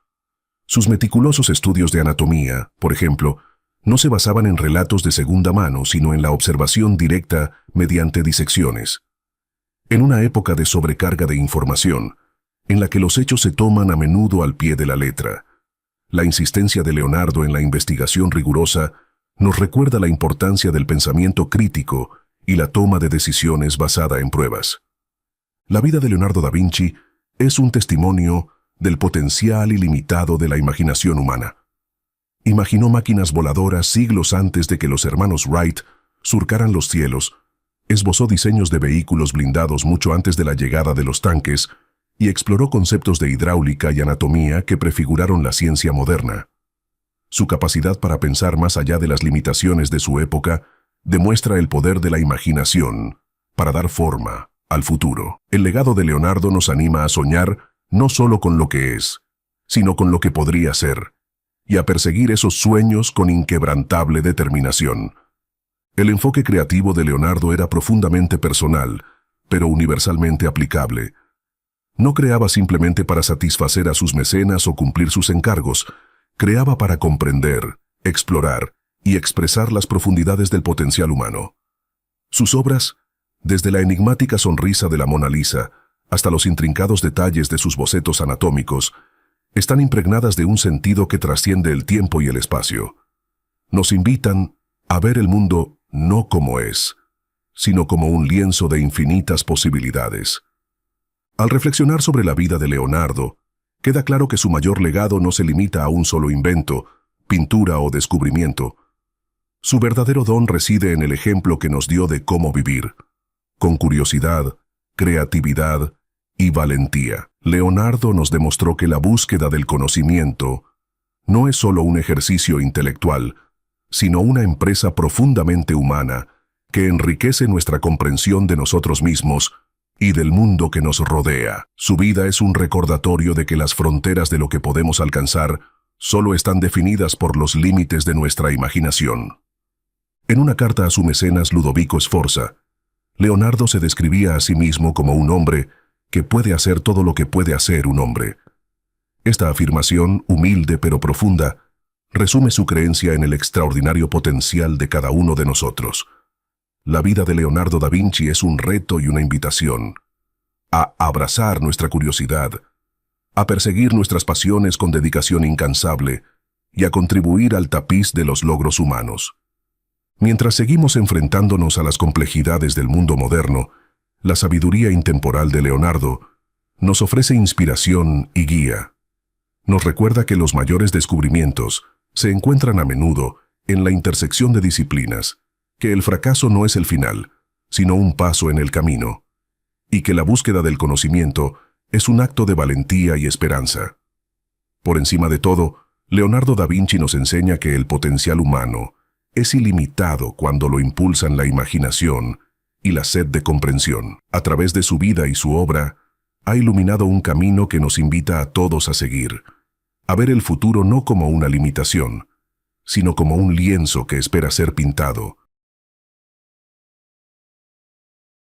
Sus meticulosos estudios de anatomía, por ejemplo, no se basaban en relatos de segunda mano, sino en la observación directa mediante disecciones. En una época de sobrecarga de información, en la que los hechos se toman a menudo al pie de la letra, la insistencia de Leonardo en la investigación rigurosa nos recuerda la importancia del pensamiento crítico y la toma de decisiones basada en pruebas. La vida de Leonardo da Vinci es un testimonio del potencial ilimitado de la imaginación humana. Imaginó máquinas voladoras siglos antes de que los hermanos Wright surcaran los cielos, esbozó diseños de vehículos blindados mucho antes de la llegada de los tanques y exploró conceptos de hidráulica y anatomía que prefiguraron la ciencia moderna. Su capacidad para pensar más allá de las limitaciones de su época demuestra el poder de la imaginación para dar forma al futuro. El legado de Leonardo nos anima a soñar no solo con lo que es, sino con lo que podría ser, y a perseguir esos sueños con inquebrantable determinación. El enfoque creativo de Leonardo era profundamente personal, pero universalmente aplicable. No creaba simplemente para satisfacer a sus mecenas o cumplir sus encargos, creaba para comprender, explorar y expresar las profundidades del potencial humano. Sus obras, desde la enigmática sonrisa de la Mona Lisa hasta los intrincados detalles de sus bocetos anatómicos, están impregnadas de un sentido que trasciende el tiempo y el espacio. Nos invitan a ver el mundo no como es, sino como un lienzo de infinitas posibilidades. Al reflexionar sobre la vida de Leonardo, queda claro que su mayor legado no se limita a un solo invento, pintura o descubrimiento. Su verdadero don reside en el ejemplo que nos dio de cómo vivir, con curiosidad, creatividad y valentía. Leonardo nos demostró que la búsqueda del conocimiento no es solo un ejercicio intelectual, sino una empresa profundamente humana que enriquece nuestra comprensión de nosotros mismos y del mundo que nos rodea. Su vida es un recordatorio de que las fronteras de lo que podemos alcanzar solo están definidas por los límites de nuestra imaginación. En una carta a su mecenas Ludovico Sforza, Leonardo se describía a sí mismo como un hombre que puede hacer todo lo que puede hacer un hombre. Esta afirmación, humilde pero profunda, resume su creencia en el extraordinario potencial de cada uno de nosotros. La vida de Leonardo da Vinci es un reto y una invitación a abrazar nuestra curiosidad, a perseguir nuestras pasiones con dedicación incansable y a contribuir al tapiz de los logros humanos. Mientras seguimos enfrentándonos a las complejidades del mundo moderno, la sabiduría intemporal de Leonardo nos ofrece inspiración y guía. Nos recuerda que los mayores descubrimientos se encuentran a menudo en la intersección de disciplinas, que el fracaso no es el final, sino un paso en el camino, y que la búsqueda del conocimiento es un acto de valentía y esperanza. Por encima de todo, Leonardo da Vinci nos enseña que el potencial humano es ilimitado cuando lo impulsan la imaginación y la sed de comprensión. A través de su vida y su obra, ha iluminado un camino que nos invita a todos a seguir, a ver el futuro no como una limitación, sino como un lienzo que espera ser pintado,